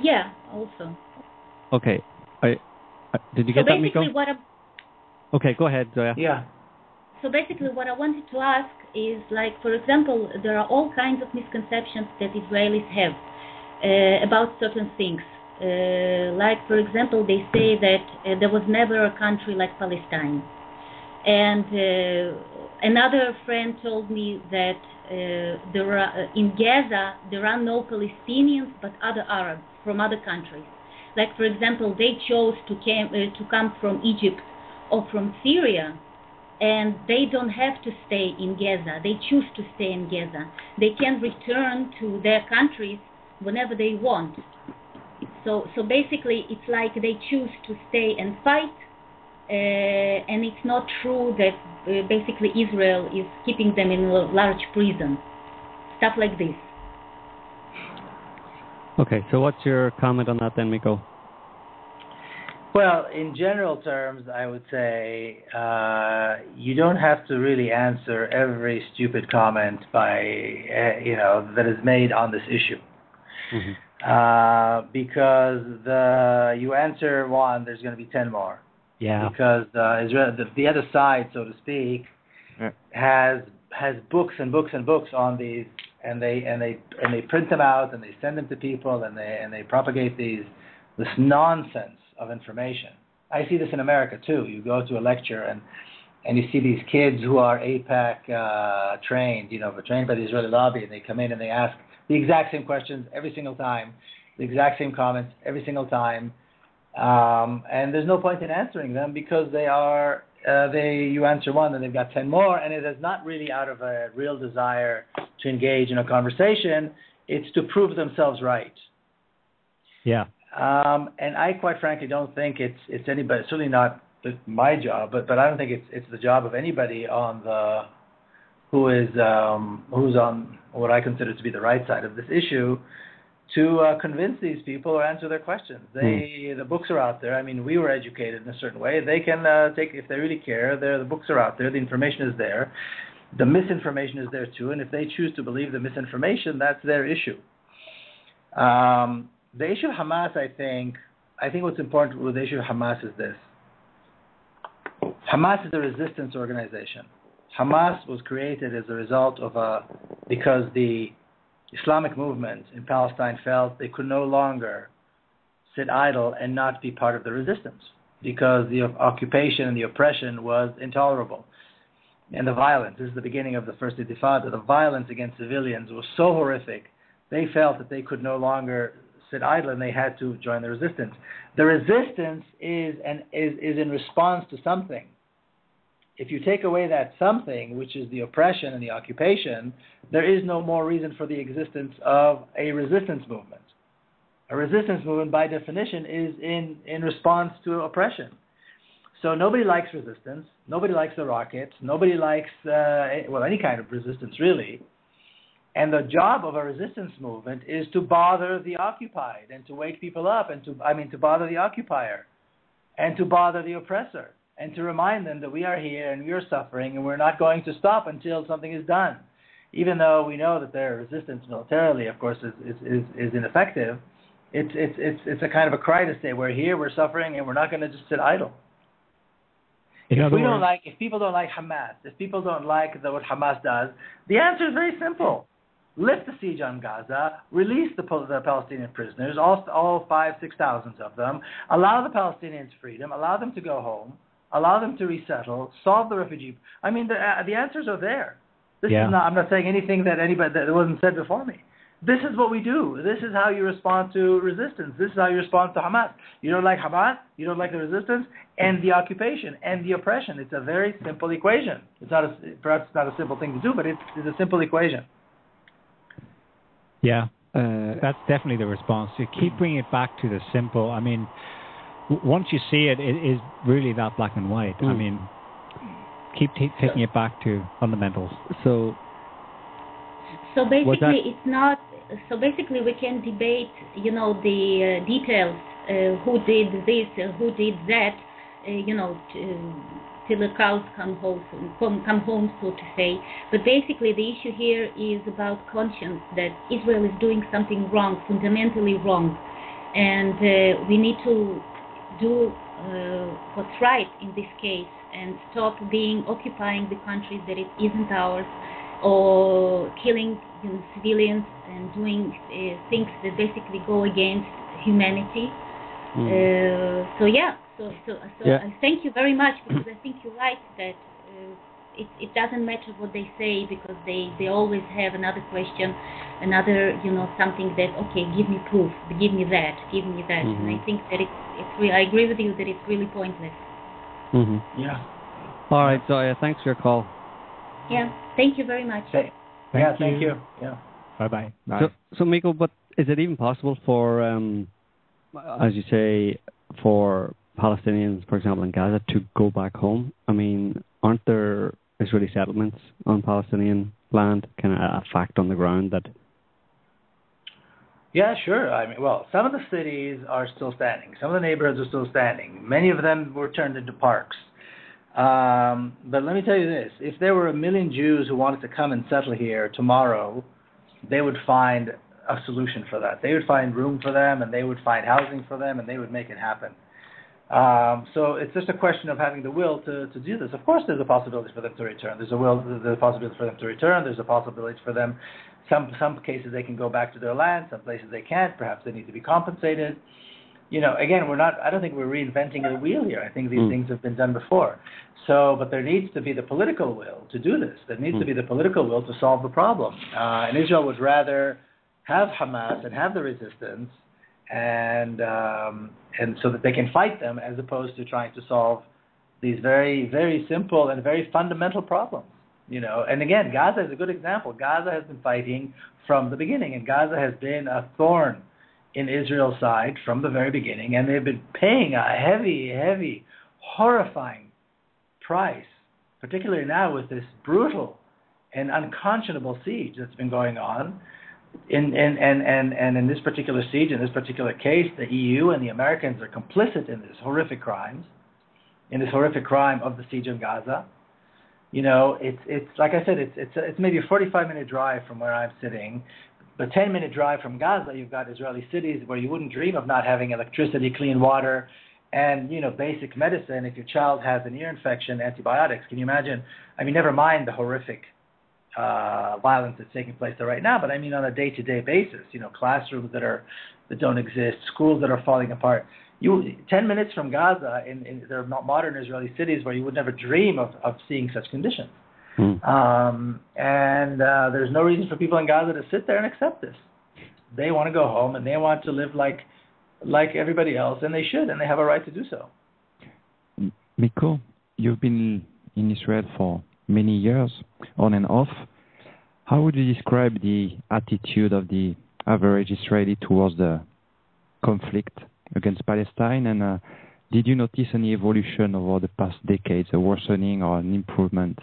Yeah, also. Okay. Did you get that, Miko? Okay, go ahead, Zoya. Yeah. So basically what I wanted to ask is, like, for example, there are all kinds of misconceptions that Israelis have about certain things. Like, for example, they say that there was never a country like Palestine. And another friend told me that in Gaza there are no Palestinians but other Arabs from other countries. Like, for example, they chose to come from Egypt or from Syria, and they don't have to stay in Gaza. They choose to stay in Gaza. They can return to their countries whenever they want. So basically, it's like they choose to stay and fight, and it's not true that basically Israel is keeping them in a large prison. Stuff like this. Okay, so what's your comment on that then, Miko? Well, in general terms, I would say you don't have to really answer every stupid comment that is made on this issue. Mm-hmm. Because you answer one, there's going to be 10 more. Yeah. Because Israel, the other side, so to speak, has books and books and books on these, and they print them out and they send them to people and they propagate this nonsense of information. I see this in America too. You go to a lecture and you see these kids who are AIPAC trained, trained by the Israeli lobby, and they come in and they ask the exact same questions every single time, the exact same comments every single time, and there's no point in answering them because you answer one and they've got 10 more, and it is not really out of a real desire to engage in a conversation. It's to prove themselves right. Yeah. And I quite frankly don't think it's anybody, certainly not my job, but I don't think it's the job of anybody who's on what I consider to be the right side of this issue to convince these people or answer their questions. The books are out there. I mean, we were educated in a certain way. They can take, if they really care, the books are out there. The information is there. The misinformation is there too, and if they choose to believe the misinformation, that's their issue. The issue of Hamas, I think what's important with the issue of Hamas is this. Hamas is a resistance organization. Hamas was created as a result of because the Islamic movement in Palestine felt they could no longer sit idle and not be part of the resistance because the occupation and the oppression was intolerable. And the violence, this is the beginning of the first Intifada, the violence against civilians was so horrific, they felt that they could no longer sit idle and they had to join the resistance. The resistance is in response to something. If you take away that something, which is the oppression and the occupation, there is no more reason for the existence of a resistance movement. A resistance movement, by definition, is in response to oppression. So nobody likes resistance. Nobody likes the rockets. Nobody likes, any kind of resistance, really. And the job of a resistance movement is to bother the occupied and to wake people up and to bother the occupier and to bother the oppressor and to remind them that we are here and we are suffering and we're not going to stop until something is done. Even though we know that their resistance militarily, of course, is ineffective, it's a kind of a cry to say we're here, we're suffering, and we're not going to just sit idle. If people don't like Hamas, if people don't like what Hamas does, the answer is very simple. Lift the siege on Gaza, release the Palestinian prisoners, all 5,000-6,000 of them, allow the Palestinians freedom, allow them to go home, allow them to resettle, solve the refugee. I mean, the answers are there. I'm not saying anything that wasn't said before me. This is what we do. This is how you respond to resistance. This is how you respond to Hamas. You don't like Hamas, you don't like the resistance, and the occupation, and the oppression. It's a very simple equation. Perhaps it's not a simple thing to do, but it's a simple equation. Yeah, that's definitely the response. You keep bringing it back to the simple. I mean, once you see it, it is really that black and white. I mean, keep taking it back to fundamentals. So basically, it's not. So basically, we can debate, the details, who did this, who did that, till the cows come home, so to say. But basically, the issue here is about conscience, that Israel is doing something wrong, fundamentally wrong, and we need to do what's right in this case and stop occupying the countries that it isn't ours, or killing civilians and doing things that basically go against humanity. So I thank you very much, because I think you're right that it doesn't matter what they say, because they always have another question, another something that, okay, give me proof, give me that, and I think that I agree with you that it's really pointless. Yeah. All right, Zoya, thanks for your call. Yeah, thank you very much. Thank you. Yeah. Bye-bye. Bye. So Miko, but is it even possible for, as you say, for Palestinians, for example, in Gaza, to go back home? I mean, aren't there Israeli settlements on Palestinian land, kind of a fact on the ground that... Yeah, sure. I mean, some of the cities are still standing. Some of the neighborhoods are still standing. Many of them were turned into parks. But let me tell you this. If there were 1 million Jews who wanted to come and settle here tomorrow, they would find a solution for that. They would find room for them, and they would find housing for them, and they would make it happen. So it's just a question of having the will to do this. Of course, there's a possibility for them to return. There's a possibility for them to return. There's a possibility for them. Some cases they can go back to their land. Some places they can't. Perhaps they need to be compensated. Again, I don't think we're reinventing the wheel here. I think these things have been done before. But there needs to be the political will to do this. There needs to be the political will to solve the problem. And Israel would rather have Hamas and have the resistance, and so that they can fight them, as opposed to trying to solve these very, very simple and very fundamental problems. And again, Gaza is a good example. Gaza has been fighting from the beginning, and Gaza has been a thorn in Israel's side from the very beginning, and they've been paying a heavy, heavy, horrifying price, particularly now with this brutal and unconscionable siege that's been going on. And in this particular siege, in this particular case, the EU and the Americans are complicit in this horrific crime of the siege of Gaza. it's like I said, it's maybe a 45-minute drive from where I'm sitting. The 10-minute drive from Gaza, you've got Israeli cities where you wouldn't dream of not having electricity, clean water, and basic medicine. If your child has an ear infection, antibiotics. Can you imagine? I mean, never mind the horrific violence that's taking place there right now, but I mean on a day-to-day basis. Classrooms that don't exist, schools that are falling apart. 10 minutes from Gaza, in there are modern Israeli cities where you would never dream of seeing such conditions. And there's no reason for people in Gaza to sit there and accept this. They want to go home and they want to live like everybody else, and they should, and they have a right to do so. Miko, you've been in Israel for many years, on and off. How would you describe the attitude of the average Israeli towards the conflict against Palestine, and did you notice any evolution over the past decades, a worsening or an improvement?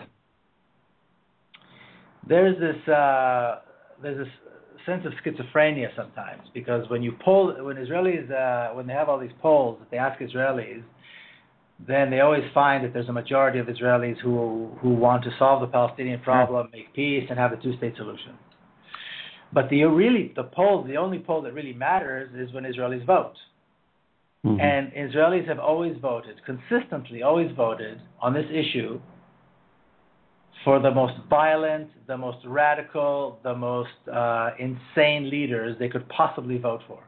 There's this sense of schizophrenia sometimes, because when Israelis, when they have all these polls that they ask Israelis, then they always find that there's a majority of Israelis who want to solve the Palestinian problem, make peace, and have a two-state solution. But the only poll that really matters is when Israelis vote. Mm-hmm. And Israelis have consistently always voted on this issue for the most violent, the most radical, the most insane leaders they could possibly vote for.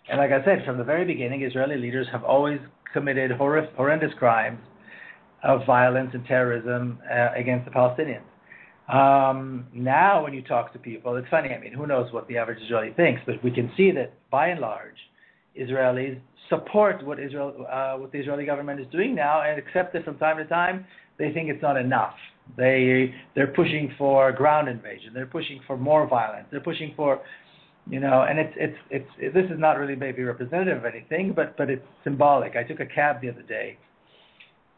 And like I said, from the very beginning, Israeli leaders have always committed horrendous crimes of violence and terrorism against the Palestinians. Now, when you talk to people, it's funny. I mean, who knows what the average Israeli thinks? But we can see that, by and large, Israelis support what the Israeli government is doing now, and accept it from time to time. They think it's not enough. They're pushing for ground invasion. They're pushing for more violence. They're pushing for, and this is not really maybe representative of anything, but it's symbolic. I took a cab the other day.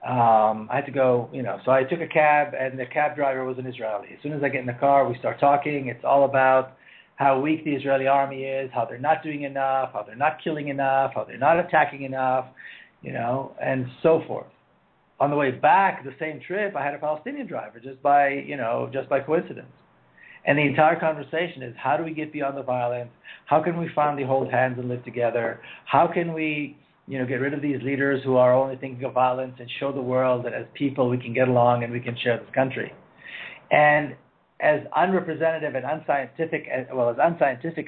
I had to go, so I took a cab, and the cab driver was an Israeli. As soon as I get in the car, we start talking. It's all about how weak the Israeli army is, how they're not doing enough, how they're not killing enough, how they're not attacking enough, and so forth. On the way back, the same trip, I had a Palestinian driver just by coincidence. And the entire conversation is, how do we get beyond the violence? How can we finally hold hands and live together? How can we, get rid of these leaders who are only thinking of violence, and show the world that as people we can get along and we can share this country? And as unrepresentative and unscientific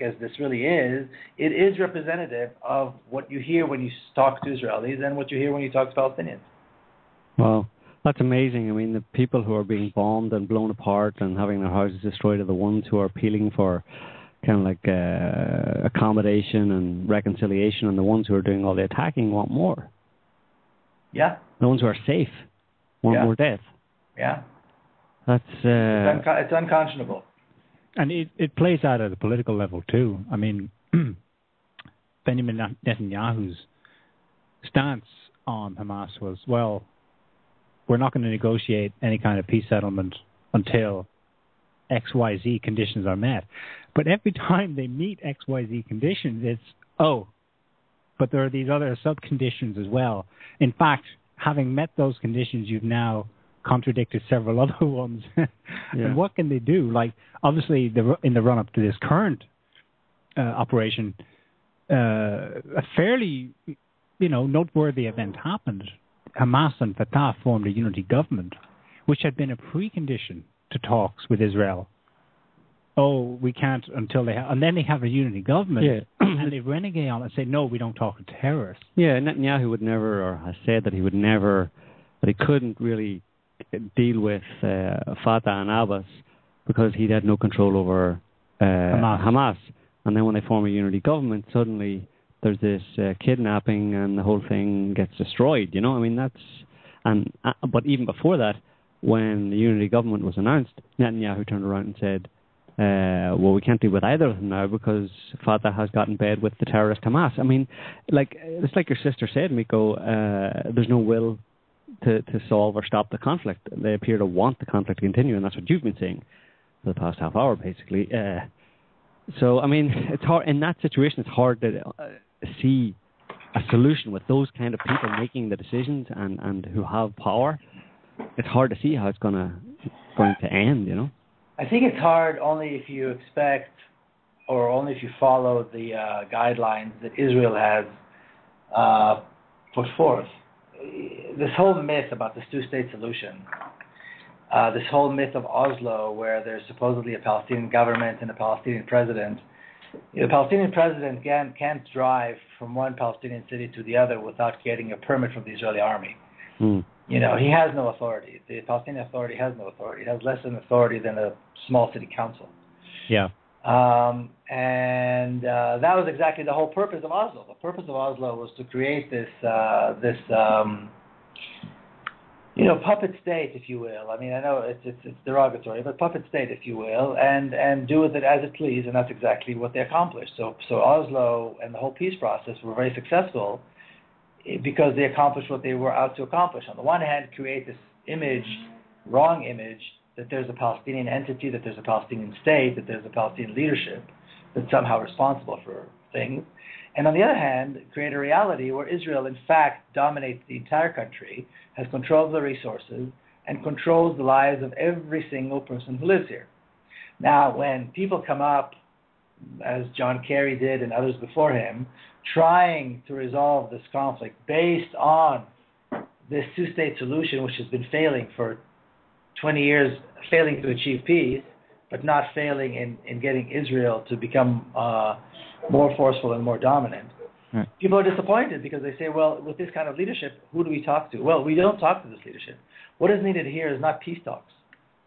as this really is, it is representative of what you hear when you talk to Israelis and what you hear when you talk to Palestinians. Wow, that's amazing. I mean, the people who are being bombed and blown apart and having their houses destroyed are the ones who are appealing for kind of like accommodation and reconciliation, and the ones who are doing all the attacking want more. Yeah. The ones who are safe want more death. Yeah. That's it's unconscionable. And it plays out at a political level too. I mean, Benjamin Netanyahu's stance on Hamas was, well, we're not going to negotiate any kind of peace settlement until XYZ conditions are met. But every time they meet XYZ conditions, it's, but there are these other sub-conditions as well. In fact, having met those conditions, you've now contradicted several other ones. And what can they do? Like, obviously, in the run-up to this current operation, a fairly, noteworthy event happened. Hamas and Fatah formed a unity government, which had been a precondition to talks with Israel. Oh, we can't until they have, and then they have a unity government, and they renegade on it and say, no, we don't talk to terrorists. Yeah, Netanyahu would never, or has said that he couldn't really deal with Fatah and Abbas because he had no control over Hamas. And then when they form a unity government, suddenly there's this kidnapping and the whole thing gets destroyed, I mean, but even before that, when the unity government was announced, Netanyahu turned around and said, well, we can't deal with either of them now because Fatah has got in bed with the terrorist Hamas. I mean, it's like your sister said, Miko, there's no will to solve or stop the conflict. They appear to want the conflict to continue, and that's what you've been saying for the past half hour, basically. So, I mean, it's hard in that situation. It's hard to see a solution with those kind of people making the decisions and who have power. it's hard to see how it's going to end, you know? I think it's hard only if you expect or only if you follow the guidelines that Israel has put forth. This whole myth about this two-state solution, this whole myth of Oslo, where there's supposedly a Palestinian government and a Palestinian president. The Palestinian president can't drive from one Palestinian city to the other without getting a permit from the Israeli army. You know, he has no authority. The Palestinian Authority has no authority. It has less an authority than a small city council. Yeah. And that was exactly the whole purpose of Oslo. The purpose of Oslo was to create this puppet state, if you will. I mean, I know it's derogatory, but puppet state, if you will, and do with it as it please, and that's exactly what they accomplished. So Oslo and the whole peace process were very successful because they accomplished what they were out to accomplish. On the one hand, create this image, wrong image, that there's a Palestinian entity, that there's a Palestinian state, that there's a Palestinian leadership that's somehow responsible for things. And on the other hand, create a reality where Israel, in fact, dominates the entire country, has control of the resources, and controls the lives of every single person who lives here. Now, when people come up, as John Kerry did and others before him, trying to resolve this conflict based on this two-state solution, which has been failing for 20 years, failing to achieve peace, but not failing in getting Israel to become more forceful and more dominant. Right. People are disappointed because they say, well, with this kind of leadership, who do we talk to? Well, we don't talk to this leadership. What is needed here is not peace talks.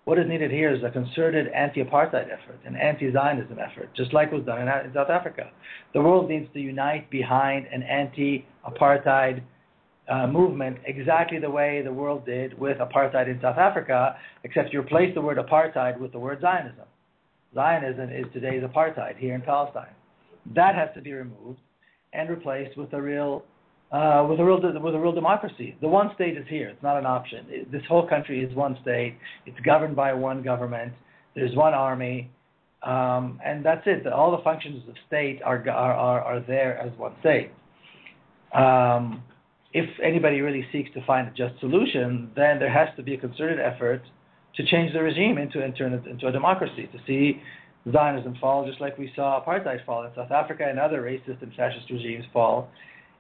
What is needed here is a concerted anti-apartheid effort, an anti-Zionism effort, just like was done in South Africa. The world needs to unite behind an anti-apartheid movement exactly the way the world did with apartheid in South Africa, except you replace the word apartheid with the word Zionism. Zionism is today's apartheid here in Palestine. That has to be removed and replaced with a real democracy. The one state is here. It's not an option. This whole country is one state. It's governed by one government. There's one army, and that's it. All the functions of state are there as one state. If anybody really seeks to find a just solution, then there has to be a concerted effort to change the regime into a democracy, to see Zionism fall just like we saw apartheid fall in South Africa and other racist and fascist regimes fall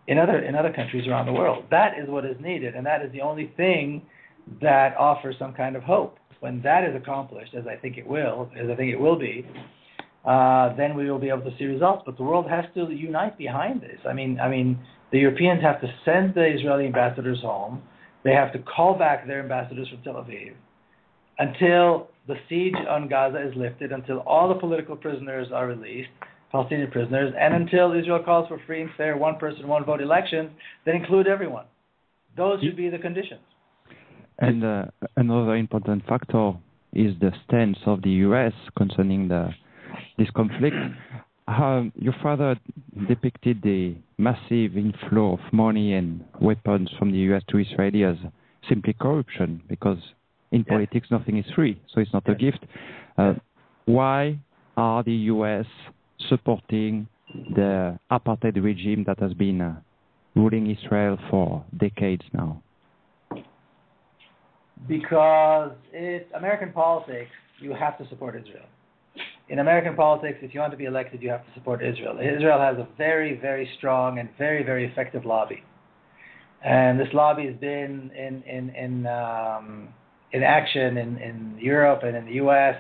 in other countries around the world. That is what is needed, and that is the only thing that offers some kind of hope. When that is accomplished, as I think it will be, then we will be able to see results. But the world has to unite behind this. I mean, the Europeans have to send the Israeli ambassadors home. They have to call back their ambassadors from Tel Aviv until the siege on Gaza is lifted, until all the political prisoners are released, Palestinian prisoners, and until Israel calls for free and fair one-person, one-vote elections that include everyone. Those should be the conditions. And another important factor is the stance of the U.S. concerning this conflict. Your father depicted the massive inflow of money and weapons from the U.S. to Israel as simply corruption, because in politics nothing is free, so it's not a gift. Why are the U.S. supporting the apartheid regime that has been ruling Israel for decades now? Because it's American politics, you have to support Israel. In American politics, if you want to be elected, you have to support Israel. Israel has a very, very strong and very, very effective lobby. And this lobby has been in action in Europe and in the U.S.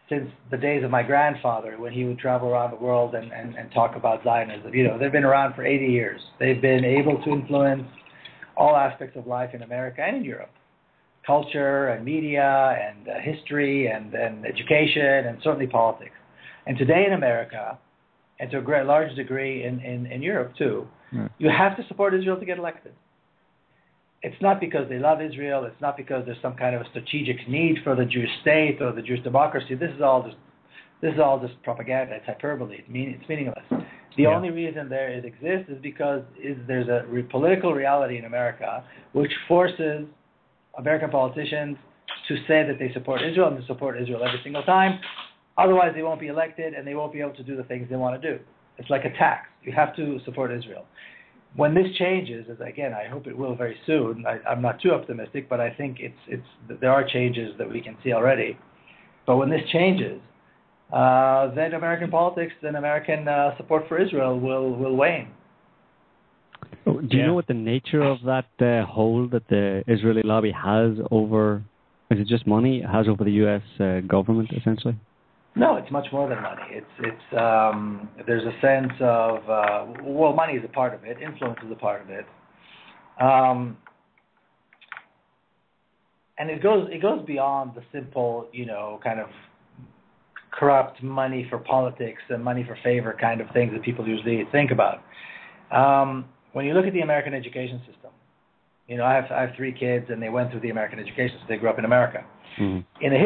since the days of my grandfather, when he would travel around the world and talk about Zionism. You know, they've been around for 80 years. They've been able to influence all aspects of life in America and in Europe. Culture and media and history and education and certainly politics. And today in America, and to a large degree in Europe too, you have to support Israel to get elected. It's not because they love Israel. It's not because there's some kind of a strategic need for the Jewish state or the Jewish democracy. This is all just propaganda. It's hyperbole. It's meaningless. The only reason it exists is because there's a political reality in America which forces American politicians to say that they support Israel and to support Israel every single time. Otherwise, they won't be elected and they won't be able to do the things they want to do. It's like a tax. You have to support Israel. when this changes, as again, I hope it will very soon. I'm not too optimistic, but I think there are changes that we can see already. But when this changes, then American politics and American support for Israel will wane. Do you know what the nature of that hold that the Israeli lobby has over? Is it just money? It has over the U.S. Government, essentially? No, it's much more than money. There's a sense of money is a part of it, influence is a part of it, and it goes beyond the simple, kind of corrupt money for politics and money for favor kind of things that people usually think about. When you look at the American education system, I have 3 kids and they went through the American education system. They grew up in America. Mm-hmm. In the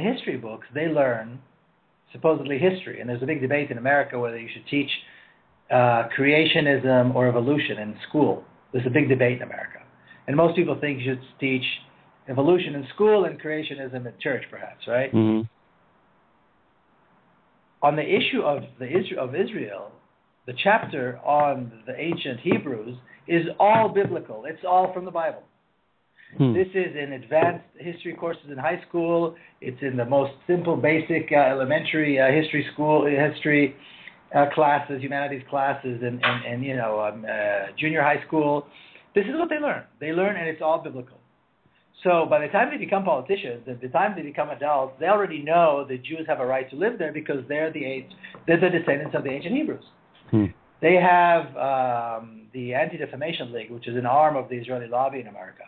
history books, they learn supposedly history, and there's a big debate in America whether you should teach creationism or evolution in school. There's a big debate in America, and most people think you should teach evolution in school and creationism in church, perhaps, right? Mm-hmm. On the issue of Israel, the chapter on the ancient Hebrews is all biblical. It's all from the Bible. This is in advanced history courses in high school. It's in the most simple, basic elementary history classes, humanities classes, and junior high school. This is what they learn. They learn, and it's all biblical. So by the time they become politicians, at the time they become adults, they already know that Jews have a right to live there because they're the descendants of the ancient Hebrews. They have the Anti-Defamation League, which is an arm of the Israeli lobby in America.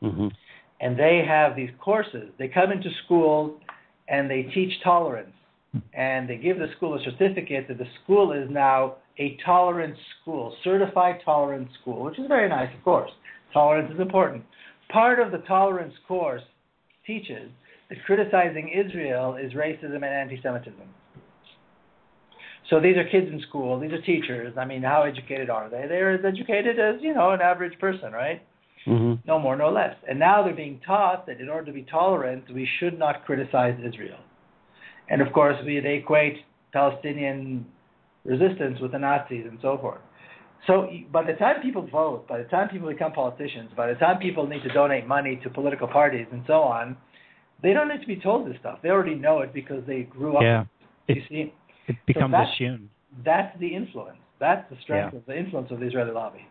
Mm-hmm. And they have these courses. They come into schools and they teach tolerance. And they give the school a certificate that the school is now a tolerant school, certified tolerant school, which is very nice, of course. Tolerance is important. Part of the tolerance course teaches that criticizing Israel is racism and anti-Semitism. So these are kids in school. These are teachers. I mean, how educated are they? They're as educated as, an average person, right? Mm-hmm. No more, no less. And now they're being taught that in order to be tolerant, we should not criticize Israel. And, of course, they equate Palestinian resistance with the Nazis and so forth. So by the time people vote, by the time people become politicians, by the time people need to donate money to political parties and so on, they don't need to be told this stuff. They already know it because they grew up. Yeah. You see? It becomes assumed. That's the influence. That's the strength of the influence of the Israeli lobby.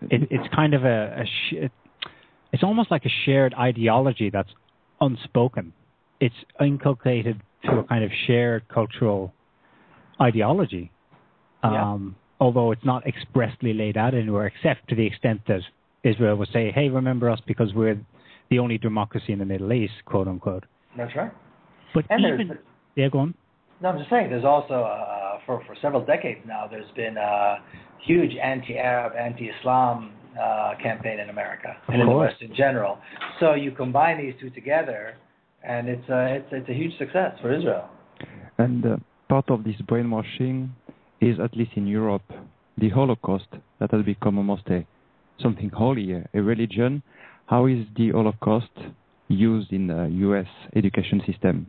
It's kind of it's almost like a shared ideology that's unspoken. It's inculcated through a kind of shared cultural ideology, although it's not expressly laid out anywhere, except to the extent that Israel would say, hey, remember us because we're the only democracy in the Middle East, quote unquote. That's right. But go on. No, I'm just saying, there's also, for several decades now, there's been a huge anti-Arab, anti-Islam campaign in America and in the West in general. So you combine these two together, and it's a huge success for Israel. And part of this brainwashing is, at least in Europe, the Holocaust, that has become almost something holy, a religion. How is the Holocaust used in the U.S. education system?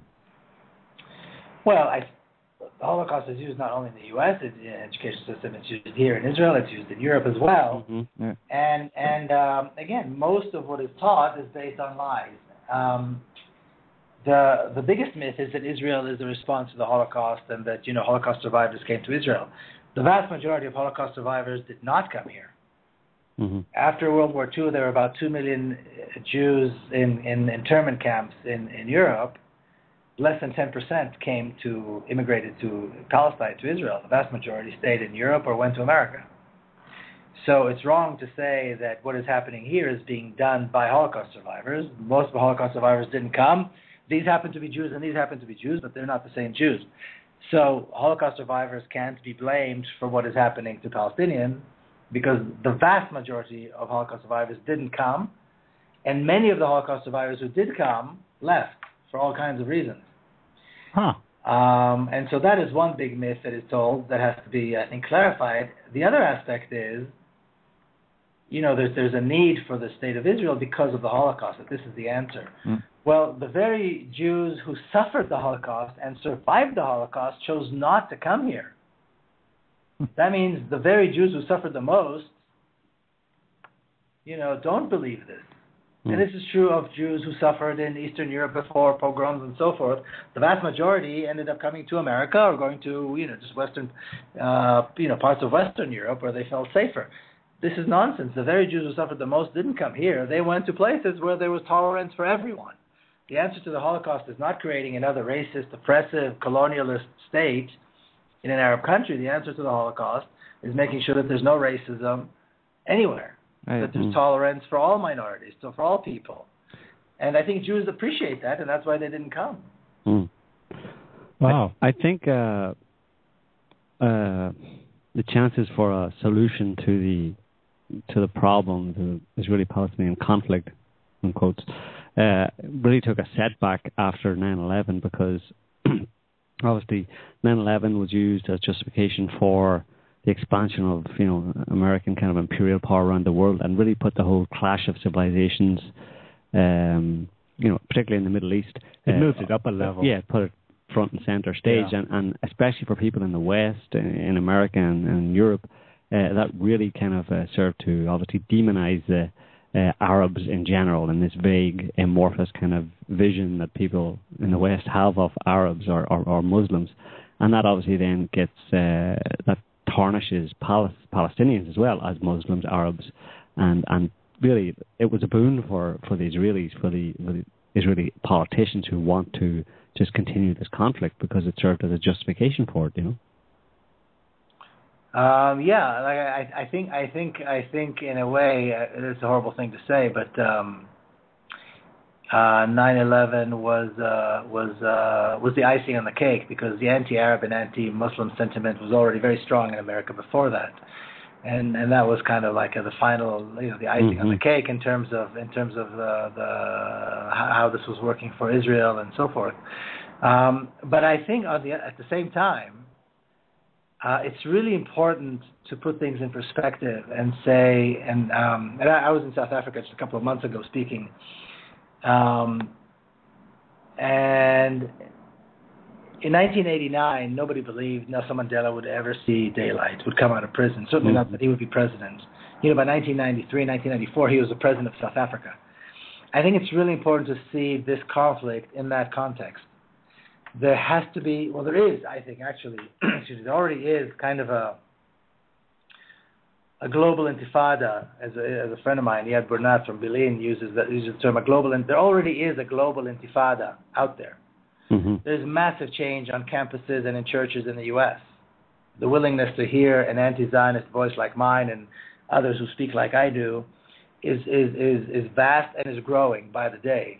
Well, the Holocaust is used not only in the U.S. Education system, it's used here in Israel, it's used in Europe as well. Mm-hmm. Yeah. And again, most of what is taught is based on lies. The biggest myth is that Israel is the response to the Holocaust and that, Holocaust survivors came to Israel. The vast majority of Holocaust survivors did not come here. Mm-hmm. After World War II, there were about 2 million Jews in internment camps in Europe. Less than 10% immigrated to Palestine, to Israel. The vast majority stayed in Europe or went to America. So it's wrong to say that what is happening here is being done by Holocaust survivors. Most of the Holocaust survivors didn't come. These happen to be Jews and these happen to be Jews, but they're not the same Jews. So Holocaust survivors can't be blamed for what is happening to Palestinians because the vast majority of Holocaust survivors didn't come, and many of the Holocaust survivors who did come left for all kinds of reasons. Huh. And so that is one big myth that is told that has to be, I think, clarified. The other aspect is, there's a need for the state of Israel because of the Holocaust, that this is the answer. Mm. Well, the very Jews who suffered the Holocaust and survived the Holocaust chose not to come here. That means the very Jews who suffered the most, don't believe this. And this is true of Jews who suffered in Eastern Europe before pogroms and so forth. The vast majority ended up coming to America or going to, just Western, parts of Western Europe where they felt safer. This is nonsense. The very Jews who suffered the most didn't come here. They went to places where there was tolerance for everyone. The answer to the Holocaust is not creating another racist, oppressive, colonialist state in an Arab country. The answer to the Holocaust is making sure that there's no racism anywhere. That there's tolerance for all minorities, so for all people. And I think Jews appreciate that, and that's why they didn't come. Wow. I think the chances for a solution to the problem, the Israeli-Palestinian conflict, in quotes, really took a setback after 9/11 because obviously 9/11 was used as justification for the expansion of, American kind of imperial power around the world, and really put the whole clash of civilizations, particularly in the Middle East. It moved it up a level. Yeah, put it front and center stage, and especially for people in the West, in America and Europe, that really kind of served to obviously demonize the Arabs in general, and this vague, amorphous kind of vision that people in the West have of Arabs or Muslims. And that obviously then gets, that tarnishes Palestinians as well as Muslims, Arabs, and really it was a boon for the Israelis, for the Israeli politicians who want to just continue this conflict because it served as a justification for it, I think in a way it's a horrible thing to say, but 9/11 was the icing on the cake, because the anti-Arab and anti-Muslim sentiment was already very strong in America before that, and that was kind of like the final, the icing on the cake in terms of how this was working for Israel and so forth. But I think at the same time, it's really important to put things in perspective and say, and I was in South Africa just a couple of months ago speaking. And in 1989, nobody believed Nelson Mandela would ever see daylight, would come out of prison. Certainly not that he would be president. By 1993, 1994, he was the president of South Africa. I think it's really important to see this conflict in that context. There has to be, there is, I think, actually, there already is kind of a global intifada, as a friend of mine, Yad Burnat from Berlin, uses the term there already is a global intifada out there. There's massive change on campuses and in churches in the U.S. The willingness to hear an anti-Zionist voice like mine and others who speak like I do is vast and is growing by the day.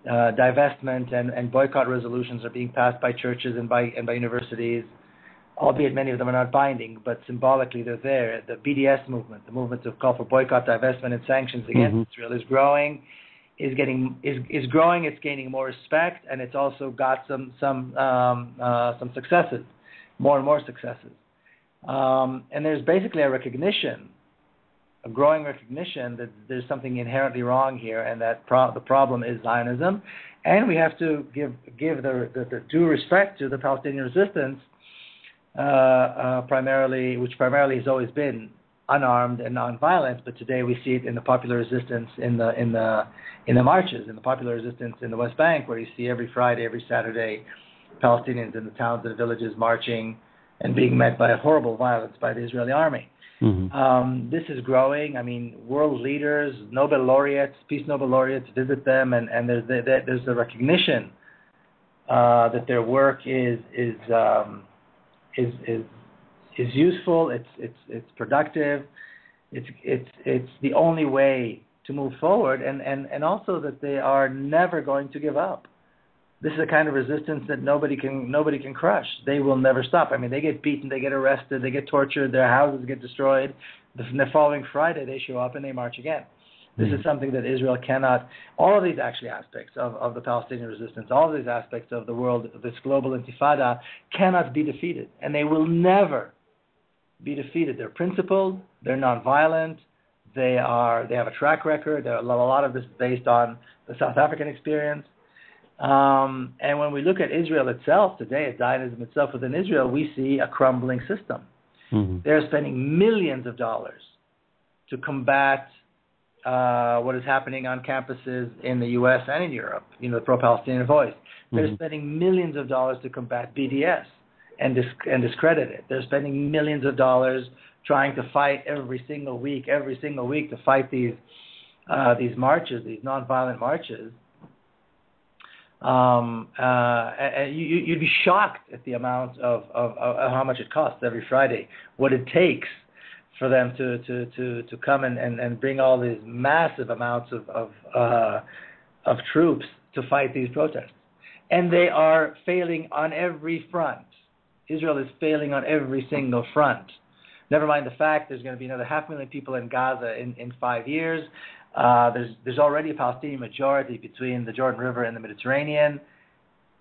Divestment and boycott resolutions are being passed by churches and by universities, albeit many of them are not binding, but symbolically they're there. The BDS movement, the movement to call for boycott, divestment, and sanctions against Israel is growing. Is growing. It's gaining more respect, and it's also got some successes, more and more successes. And there's basically a growing recognition that there's something inherently wrong here, and that the problem is Zionism, and we have to give the due respect to the Palestinian resistance, which primarily has always been unarmed and nonviolent, but today we see it in the popular resistance in the marches, in the popular resistance in the West Bank, where you see every Friday, every Saturday, Palestinians in the towns and villages marching and being met by horrible violence by the Israeli army. This is growing. I mean, world leaders, Nobel laureates, peace Nobel laureates visit them, and there's a recognition that their work is useful. It's productive. It's the only way to move forward, and also that they are never going to give up. This is a kind of resistance that nobody can crush. They will never stop. I mean, they get beaten, they get arrested, they get tortured, their houses get destroyed. The following Friday, they show up and they march again. This is something that Israel cannot. All of these actually aspects of the Palestinian resistance, all of these aspects of the world, this global intifada, cannot be defeated, and they will never be defeated. They're principled. They're nonviolent. They have a track record. A lot of this is based on the South African experience. And when we look at Israel itself today, at Zionism itself within Israel, we see a crumbling system. They're spending millions of dollars to combat what is happening on campuses in the U.S. and in Europe, the pro-Palestinian voice. They're spending millions of dollars to combat BDS and discredit it. They're spending millions of dollars trying to fight every single week to fight these marches, these nonviolent marches. And you'd be shocked at the amount of how much it costs every Friday, what it takes for them to come and bring all these massive amounts of troops to fight these protests. And they are failing on every front. Israel is failing on every single front. Never mind the fact there's going to be another 500,000 people in Gaza in 5 years. There's already a Palestinian majority between the Jordan River and the Mediterranean.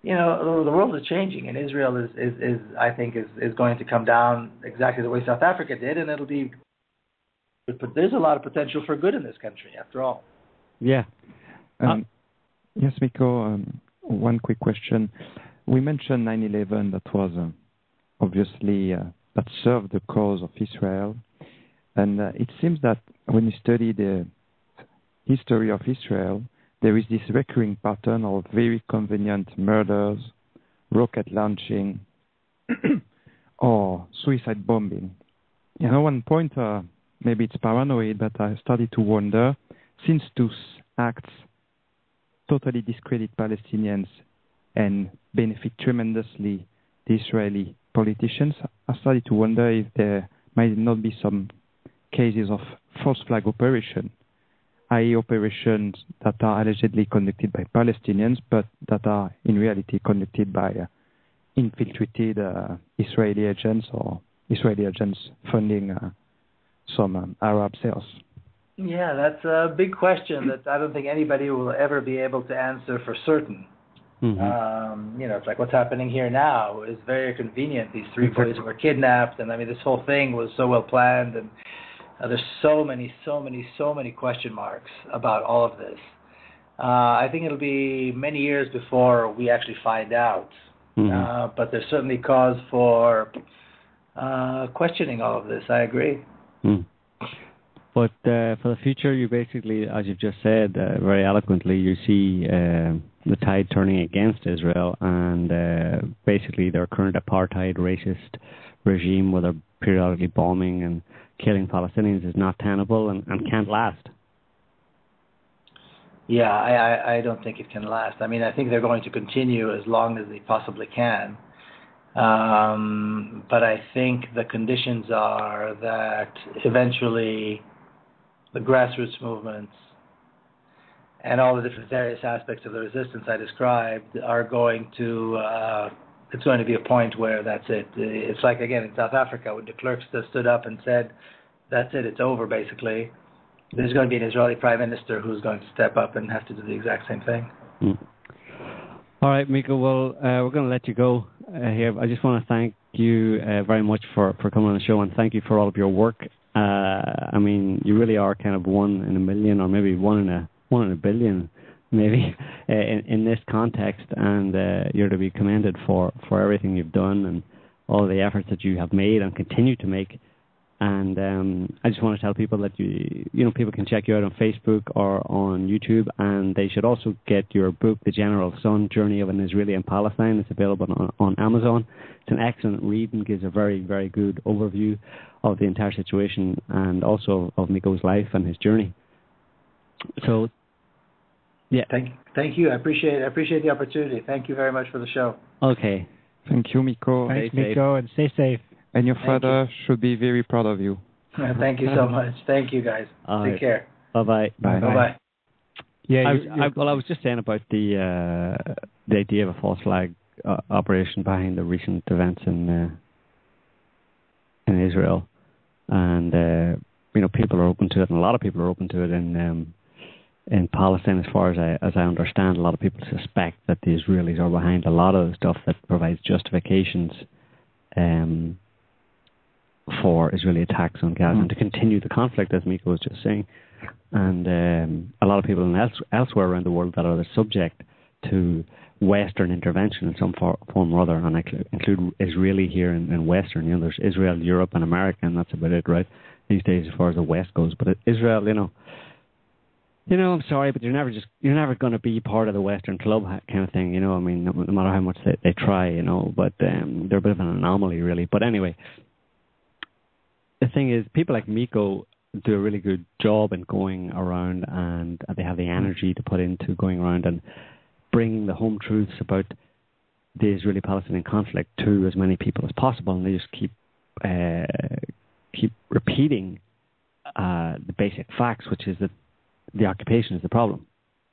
The world is changing, and Israel is going to come down exactly the way South Africa did, and it'll be. But there's a lot of potential for good in this country, after all. Yeah. Yes, Miko. One quick question. We mentioned 9/11. That was obviously that served the cause of Israel, and it seems that when you study the history of Israel, there is this recurring pattern of very convenient murders, rocket launching, or suicide bombing. At one point, maybe it's paranoid, but I started to wonder, since those acts totally discredit Palestinians and benefit tremendously the Israeli politicians, I started to wonder if there might not be some cases of false flag operation, i.e. operations that are allegedly conducted by Palestinians, but that are in reality conducted by infiltrated Israeli agents or Israeli agents funding some Arab cells. Yeah, that's a big question that I don't think anybody will ever be able to answer for certain. It's like what's happening here now is very convenient. These 3 boys were kidnapped, and this whole thing was so well planned, and there's so many question marks about all of this. I think it'll be many years before we actually find out. But there's certainly cause for questioning all of this. I agree. But for the future, you basically, as you've just said very eloquently, you see the tide turning against Israel, and basically their current apartheid racist regime, where they're periodically bombing and killing Palestinians, is not tenable and can't last. Yeah, I don't think it can last. I think they're going to continue as long as they possibly can. But I think the conditions are that eventually the grassroots movements and all the different various aspects of the resistance I described are going to, it's going to be a point where that's it. It's like, again, in South Africa, when de Klerk stood up and said, that's it, it's over, basically. There's going to be an Israeli prime minister who's going to step up and have to do the exact same thing. All right, Miko, well, we're going to let you go here. I just want to thank you very much for coming on the show, and thank you for all of your work. You really are kind of one in a million, or maybe one in a billion, maybe, in this context, and you're to be commended for everything you've done and all the efforts that you have made and continue to make. And I just want to tell people that people can check you out on Facebook or on YouTube, and they should also get your book, The General Son: Journey of an Israeli in Palestine. It's available on Amazon. It's an excellent read and gives a very, very good overview of the entire situation and also of Miko's life and his journey. So, yeah. Thank you. I appreciate the opportunity. Thank you very much for the show. Okay. Thank you, Miko. Thanks, Miko, and stay safe. And your father should be very proud of you. Thank you so much. Thank you, guys. Take care. Bye-bye. Bye-bye. Yeah, I was just saying about the idea of a false flag operation behind the recent events in Israel, and people are open to it, and a lot of people are open to it in Palestine. As far as I understand, a lot of people suspect that the Israelis are behind a lot of the stuff that provides justifications for Israeli attacks on Gaza and to continue the conflict, as Miko was just saying. And a lot of people elsewhere around the world that are subject to Western intervention in some form or other, and I include Israeli here in Western. There's Israel, Europe, and America, and that's about it, right? These days, as far as the West goes. But Israel, I'm sorry, but you're never going to be part of the Western club kind of thing. I mean, no matter how much they try, but they're a bit of an anomaly, really. But anyway, the thing is, people like Miko do a really good job in going around, and they have the energy to put into going around and bringing the home truths about the Israeli-Palestinian conflict to as many people as possible, and they just keep repeating the basic facts, which is that the occupation is the problem.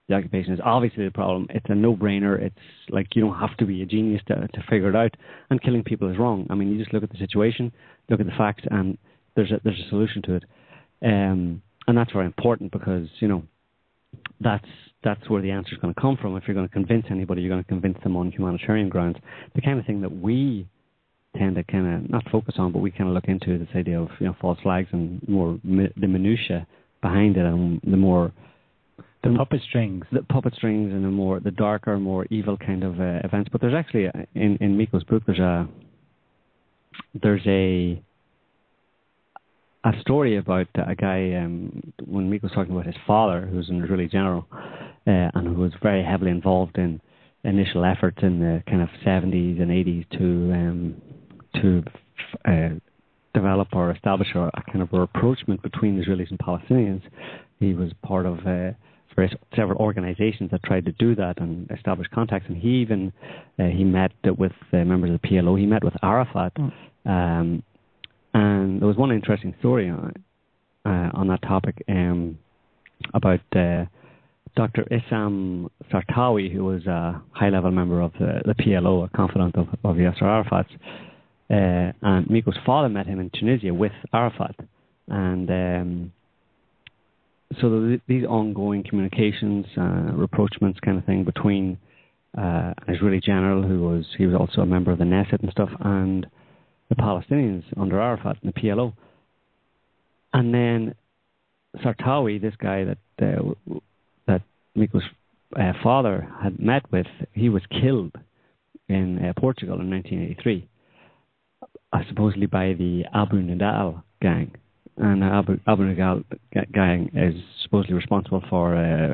The occupation is obviously the problem. It's a no-brainer. It's like you don't have to be a genius to figure it out, and killing people is wrong. I mean, you just look at the situation, look at the facts, and there's a solution to it. And that's very important because, that's where the answer is going to come from. If you're going to convince anybody, you're going to convince them on humanitarian grounds. The kind of thing that we tend to kind of not focus on, but we kind of look into this idea of, false flags and more the minutiae behind it, and the puppet strings and the darker, more evil kind of events. But there's actually in Miko's book there's a story about a guy when Miko's talking about his father, who was an Israeli general and who was very heavily involved in initial efforts in the kind of 70s and 80s to develop or establish a kind of a rapprochement between Israelis and Palestinians. He was part of several organizations that tried to do that and establish contacts, and he even he met with members of the PLO. He met with Arafat. And there was one interesting story on that topic about Dr. Issam Sartawi, who was a high-level member of the PLO, a confidant of Yasser Arafat's. And Miko's father met him in Tunisia with Arafat. And so these ongoing communications, rapprochements kind of thing between an Israeli general he was also a member of the Knesset and stuff, and the Palestinians under Arafat and the PLO. And then Sartawi, this guy that Miko's father had met with, he was killed in Portugal in 1983, supposedly by the Abu Nidal gang. And Abu Nidal gang is supposedly responsible for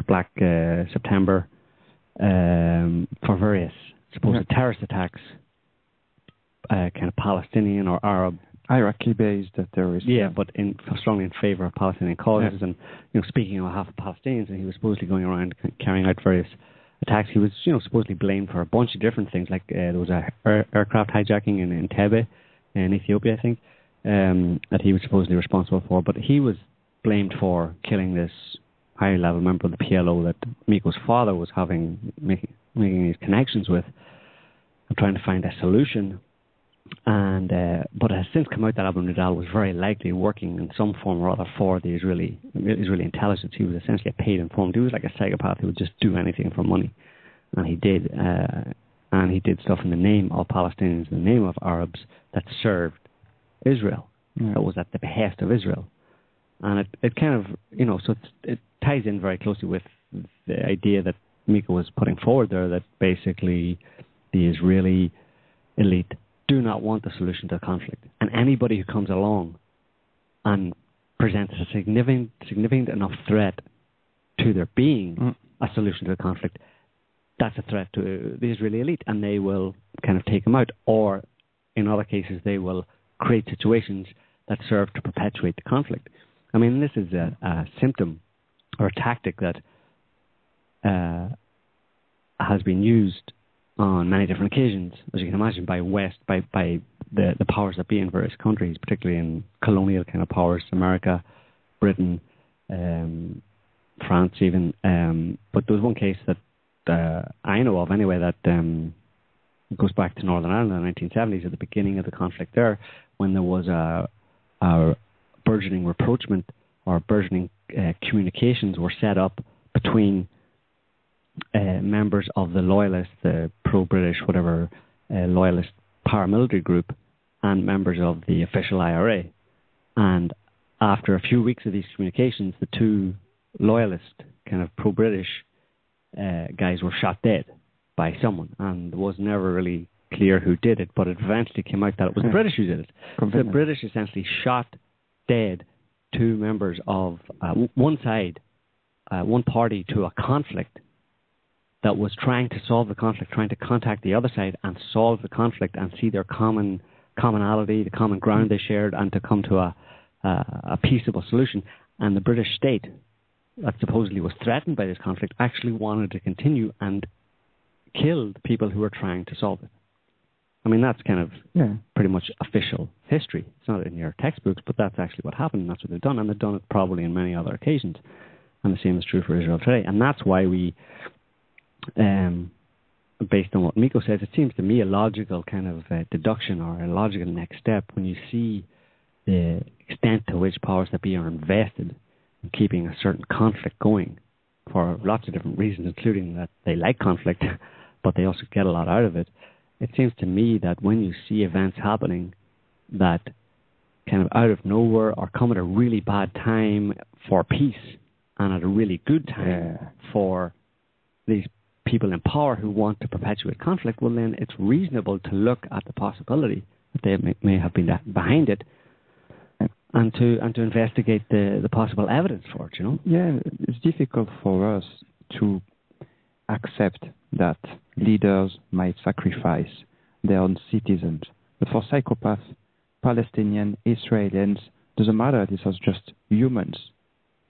Black September, for various supposed terrorist attacks, kind of Palestinian or Arab, Iraqi-based terrorists. Yeah, but strongly in favor of Palestinian causes, and speaking on behalf of Palestinians. And he was supposedly going around carrying out various attacks. He was supposedly blamed for a bunch of different things, like there was a aircraft hijacking in Entebbe in Ethiopia, I think, that he was supposedly responsible for. But he was blamed for killing this high-level member of the PLO that Miko's father was making these connections with, and trying to find a solution. And but it has since come out that Abu Nidal was very likely working in some form or other for the Israeli intelligence. He was essentially a paid informant. He was like a psychopath who would just do anything for money, and he did. And he did stuff in the name of Palestinians, in the name of Arabs, that served Israel. That was at the behest of Israel. And it kind of, so it ties in very closely with the idea that Miko was putting forward there, that basically the Israeli elite do not want a solution to the conflict. And anybody who comes along and presents a significant enough threat to there being a solution to the conflict, that's a threat to the Israeli elite, and they will kind of take them out. Or, in other cases, they will create situations that serve to perpetuate the conflict. I mean, this is a symptom or a tactic that has been used on many different occasions, as you can imagine, by the powers that be in various countries, particularly in colonial kind of powers, America, Britain, France even. But there was one case that I know of anyway that goes back to Northern Ireland in the 1970s, at the beginning of the conflict there, when there was a burgeoning rapprochement or burgeoning communications were set up between members of the loyalist, the pro-British, whatever, loyalist paramilitary group, and members of the official IRA. And after a few weeks of these communications, the two loyalist, kind of pro-British guys were shot dead by someone, and it was never really clear who did it, but it eventually came out that it was the British who did it. The British essentially shot dead 2 members of one side, one party to a conflict that was trying to solve the conflict, trying to contact the other side and solve the conflict and see their commonality, the common ground they shared, and to come to a peaceable solution. And the British state, that supposedly was threatened by this conflict, actually wanted to continue and killed people who were trying to solve it. I mean, that's kind of pretty much official history. It's not in your textbooks, but that's actually what happened, and that's what they've done, and they've done it probably in many other occasions. And the same is true for Israel today. And that's why we, based on what Miko says, it seems to me a logical kind of deduction or a logical next step when you see the extent to which powers that be are invested in keeping a certain conflict going for lots of different reasons, including that they like conflict, but they also get a lot out of it. It seems to me that when you see events happening that kind of out of nowhere or come at a really bad time for peace and at a really good time for these people in power who want to perpetuate conflict, well then it's reasonable to look at the possibility that they may have been behind it and to investigate the possible evidence for it, you know? Yeah, it's difficult for us to accept that leaders might sacrifice their own citizens. But for psychopaths, Palestinians, Israelis, doesn't matter. These are just humans.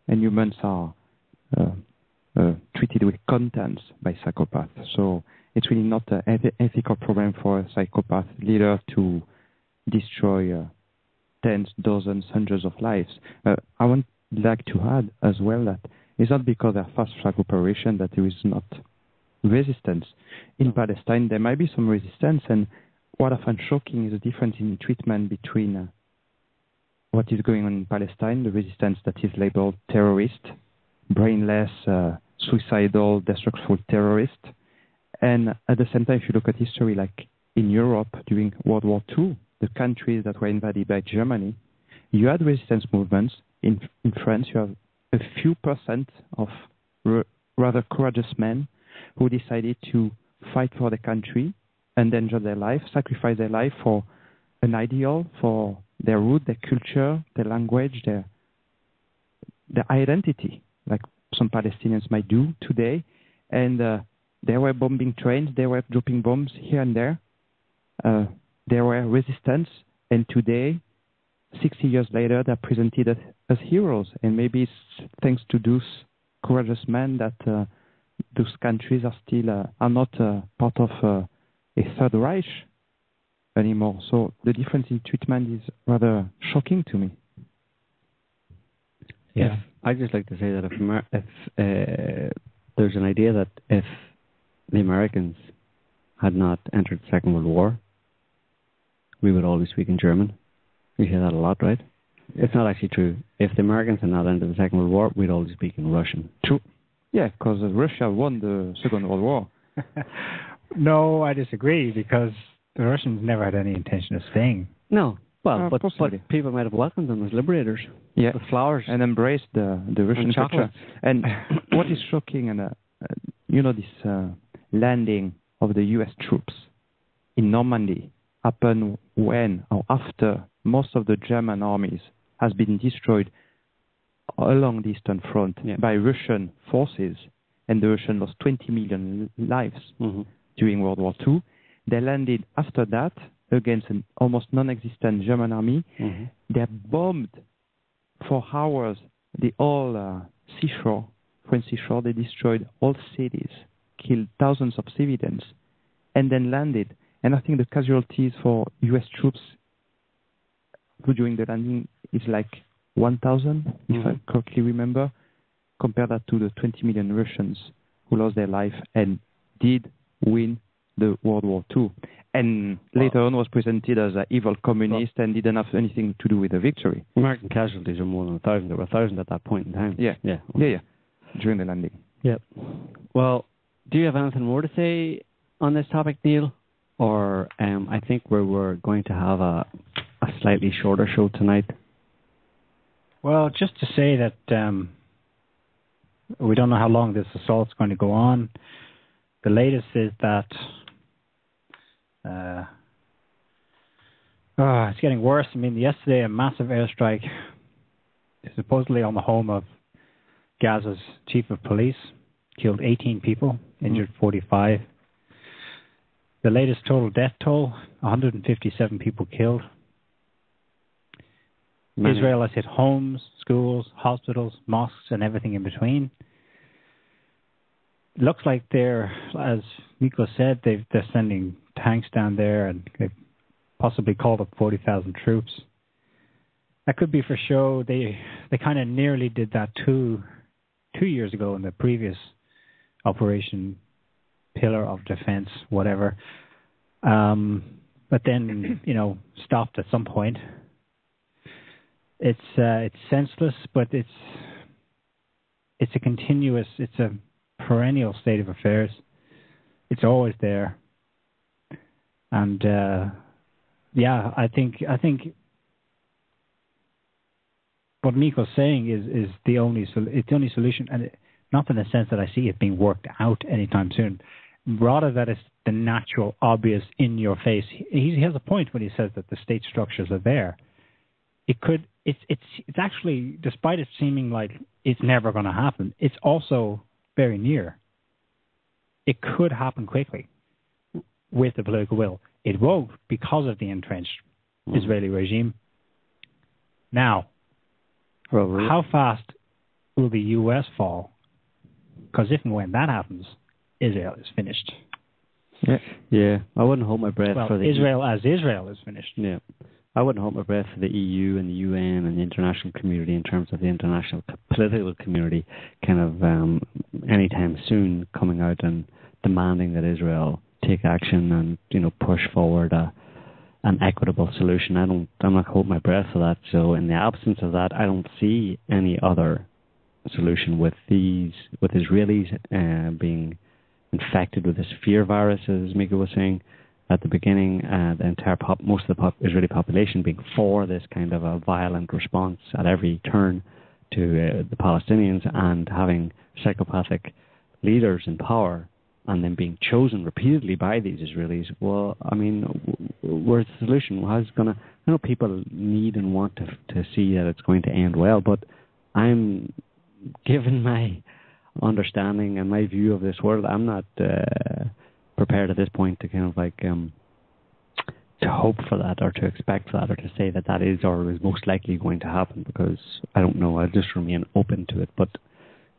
And humans are treated with contempt by psychopaths. So it's really not an ethical problem for a psychopath leader to destroy tens, dozens, hundreds of lives. I would like to add as well that it's not because they're fast flag operation that there is not resistance. In Palestine, there might be some resistance, and what I find shocking is the difference in treatment between what is going on in Palestine, the resistance that is labeled terrorist, brainless, suicidal, destructive terrorist, and at the same time, if you look at history, like in Europe during World War II, the countries that were invaded by Germany, you had resistance movements. In France, you have a few percent of rather courageous men who decided to fight for the country, endanger their life, sacrifice their life for an ideal, for their root, their culture, their language, their identity, like some Palestinians might do today. And they were bombing trains, they were dropping bombs here and there. There were resistance, and today, 60 years later, they're presented as heroes. And maybe it's thanks to those courageous men that those countries are still are not part of a Third Reich anymore. So the difference in treatment is rather shocking to me. Yeah, I'd just like to say that if there's an idea that if the Americans had not entered the Second World War, we would always speak in German. We hear that a lot, right? It's not actually true. If the Americans had not entered the Second World War, we'd always speak in Russian. True. Yeah, because Russia won the Second World War. No, I disagree, because the Russians never had any intention of staying. No. Well, but people might have welcomed them as liberators. Yeah. With flowers. And embraced the Russian culture. And what is shocking, and this landing of the U.S. troops in Normandy happened when or after most of the German armies has been destroyed along the Eastern Front by Russian forces, and the Russians lost 20 million lives during World War II. They landed after that against an almost non-existent German army. They bombed for hours the whole seashore, French seashore. They destroyed all cities, killed thousands of civilians, and then landed. And I think the casualties for U.S. troops during the landing is like 1,000, if I correctly remember. Compare that to the 20 million Russians who lost their life and did win the World War II. And later on was presented as an evil communist and didn't have anything to do with the victory. American casualties are more than 1,000. There were 1,000 at that point in time. Yeah. During the landing. Yep. Well, do you have anything more to say on this topic, Neil? Or I think we're going to have a slightly shorter show tonight. Well, just to say that We don't know how long this assault's going to go on. The latest is that it's getting worse. I mean, yesterday a massive airstrike supposedly on the home of Gaza's chief of police killed 18 people, injured 45. The latest total death toll, 157 people killed. Israel has hit homes, schools, hospitals, mosques, and everything in between. It looks like they're, as Miko said, they're sending tanks down there, and they've possibly called up 40,000 troops. That could be for show. They kind of nearly did that two years ago in the previous Operation Pillar of Defense, whatever. But then, stopped at some point. It's senseless, but it's a perennial state of affairs. It's always there, and I think what Miko's saying is the only solution, and not in the sense that I see it being worked out anytime soon. Rather that it's the natural, obvious, in your face. He has a point when he says that the state structures are there. It's actually, despite it seeming like it's never going to happen, it's also very near. It could happen quickly with the political will. It won't because of the entrenched Israeli regime. Now, how fast will the U.S. fall? Because if and when that happens, Israel is finished. Yeah. I wouldn't hold my breath for the Israel is finished. Yeah. I wouldn't hold my breath for the EU and the UN and the international community in terms of the international political community kind of anytime soon coming out and demanding that Israel take action and, push forward an equitable solution. I'm not holding my breath for that. So in the absence of that, I don't see any other solution with Israelis being infected with this fear virus, as Miko was saying at the beginning, the entire most of the Israeli population being for this kind of a violent response at every turn to the Palestinians, and having psychopathic leaders in power and then being chosen repeatedly by these Israelis. Well, I mean, where's the solution? I know people need and want to see that it's going to end well, but I'm, given my understanding and my view of this world, I'm not prepared at this point to kind of like to hope for that or to expect that or to say that is or is most likely going to happen, because I don't know. I'll just remain open to it. But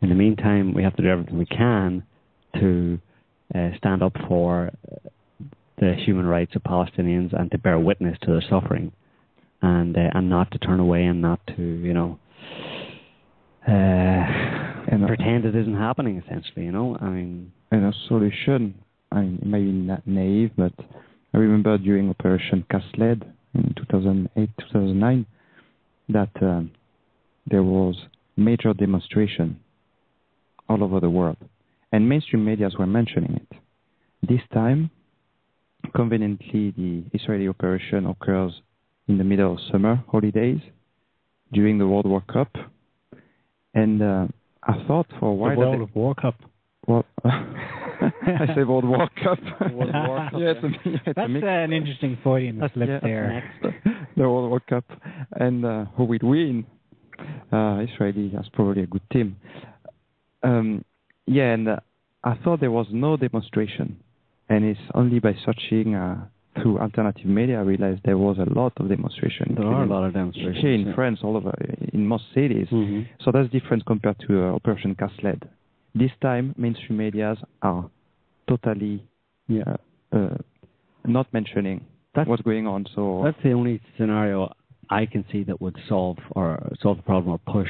in the meantime, we have to do everything we can to stand up for the human rights of Palestinians and to bear witness to their suffering, and not to turn away and not to and pretend it isn't happening. Essentially, I mean, and a solution. I mean, maybe not naive, but I remember during Operation Peled in 2008-2009 that there was major demonstration all over the world, and mainstream medias were mentioning it. This time, conveniently, the Israeli operation occurs in the middle of summer holidays during the World War Cup, and I thought for a while... The World War Cup. Well, I say World War Cup. World War Cup. That's an interesting Freudian slip there. The World War Cup. And who will win? Israeli has probably a good team. And I thought there was no demonstration. And it's only by searching through alternative media I realized there was a lot of demonstration. There are a lot of demonstrations. Here in France, all over, in most cities. Mm-hmm. So that's different compared to Operation Peled. This time, mainstream medias are totally not mentioning what's going on. So that's the only scenario I can see that would solve the problem or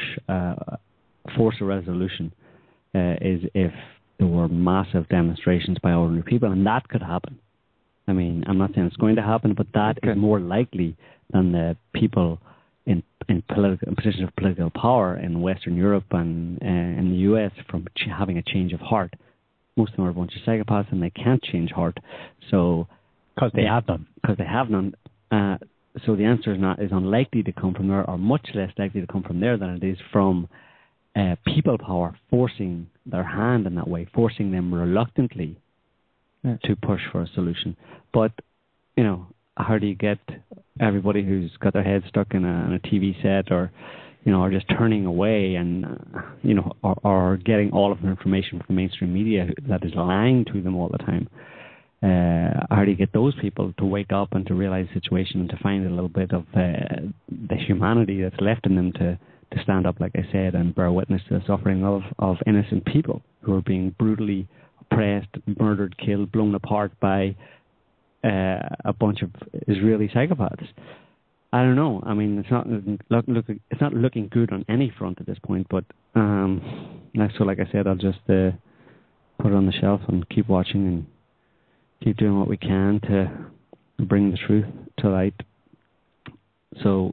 force a resolution is if there were massive demonstrations by ordinary people, and that could happen. I mean, I'm not saying it's going to happen, but that is more likely than the people in positions of political power in Western Europe and in the US from having a change of heart. Most of them are a bunch of psychopaths, and they can't change heart. So because they have none. Because they have none. So the answer is unlikely to come from there, or much less likely to come from there than it is from people power forcing their hand in that way, forcing them reluctantly to push for a solution. But, you know, how do you get everybody who's got their head stuck in a TV set, or, you know, or just turning away and, you know, or getting all of their information from mainstream media that is lying to them all the time? How do you get those people to wake up and to realize the situation and to find a little bit of the humanity that's left in them to stand up, like I said, and bear witness to the suffering of innocent people who are being brutally oppressed, murdered, killed, blown apart by a bunch of Israeli psychopaths? I don't know. I mean, it's not looking good on any front at this point. But so, like I said, I'll just put it on the shelf and keep watching and keep doing what we can to bring the truth to light. So,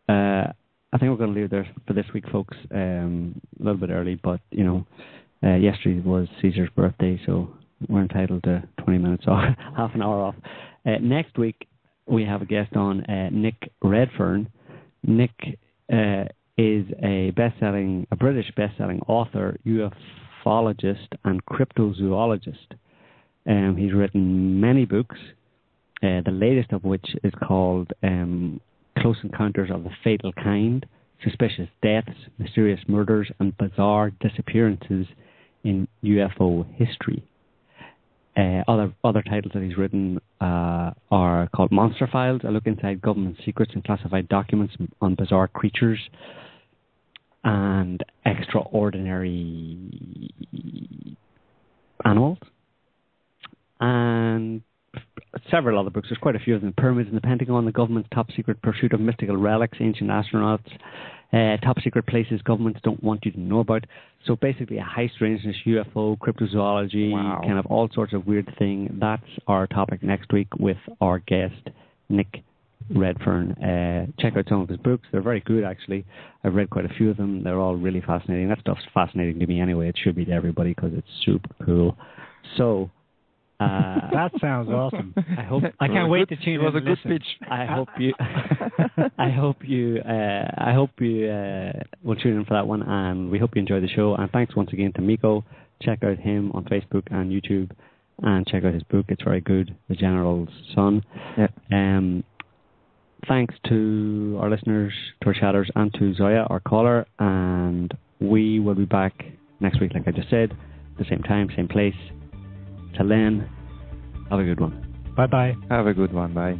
I think we're going to leave there for this week, folks. A little bit early, but you know, yesterday was Caesar's birthday, so we're entitled to 20 minutes off, half an hour off. Next week, we have a guest on, Nick Redfern. Nick is a British best-selling author, ufologist, and cryptozoologist. He's written many books, the latest of which is called Close Encounters of the Fatal Kind, Suspicious Deaths, Mysterious Murders, and Bizarre Disappearances in UFO History. Other titles that he's written are called Monster Files, a look inside government secrets and classified documents on bizarre creatures, and Extraordinary Animals, and several other books. There's quite a few of them. Pyramids in the Pentagon, the government's top secret pursuit of mystical relics, ancient astronauts, top secret places governments don't want you to know about. So basically a high strangeness, UFO, cryptozoology, kind of all sorts of weird thing. That's our topic next week with our guest, Nick Redfern. Check out some of his books. They're very good, actually. I've read quite a few of them. They're all really fascinating. That stuff's fascinating to me anyway. It should be to everybody because it's super cool. So... that sounds awesome. I can't wait to tune in. It was a good speech. I hope you will tune in for that one, and we hope you enjoy the show. And thanks once again to Miko. Check out him on Facebook and YouTube, and check out his book. It's very good, The General's Son. Yeah. Thanks to our listeners, to our chatters, and to Zoya, our caller. And we will be back next week, like I just said, the same time, same place. Till then, have a good one. Bye-bye. Have a good one. Bye.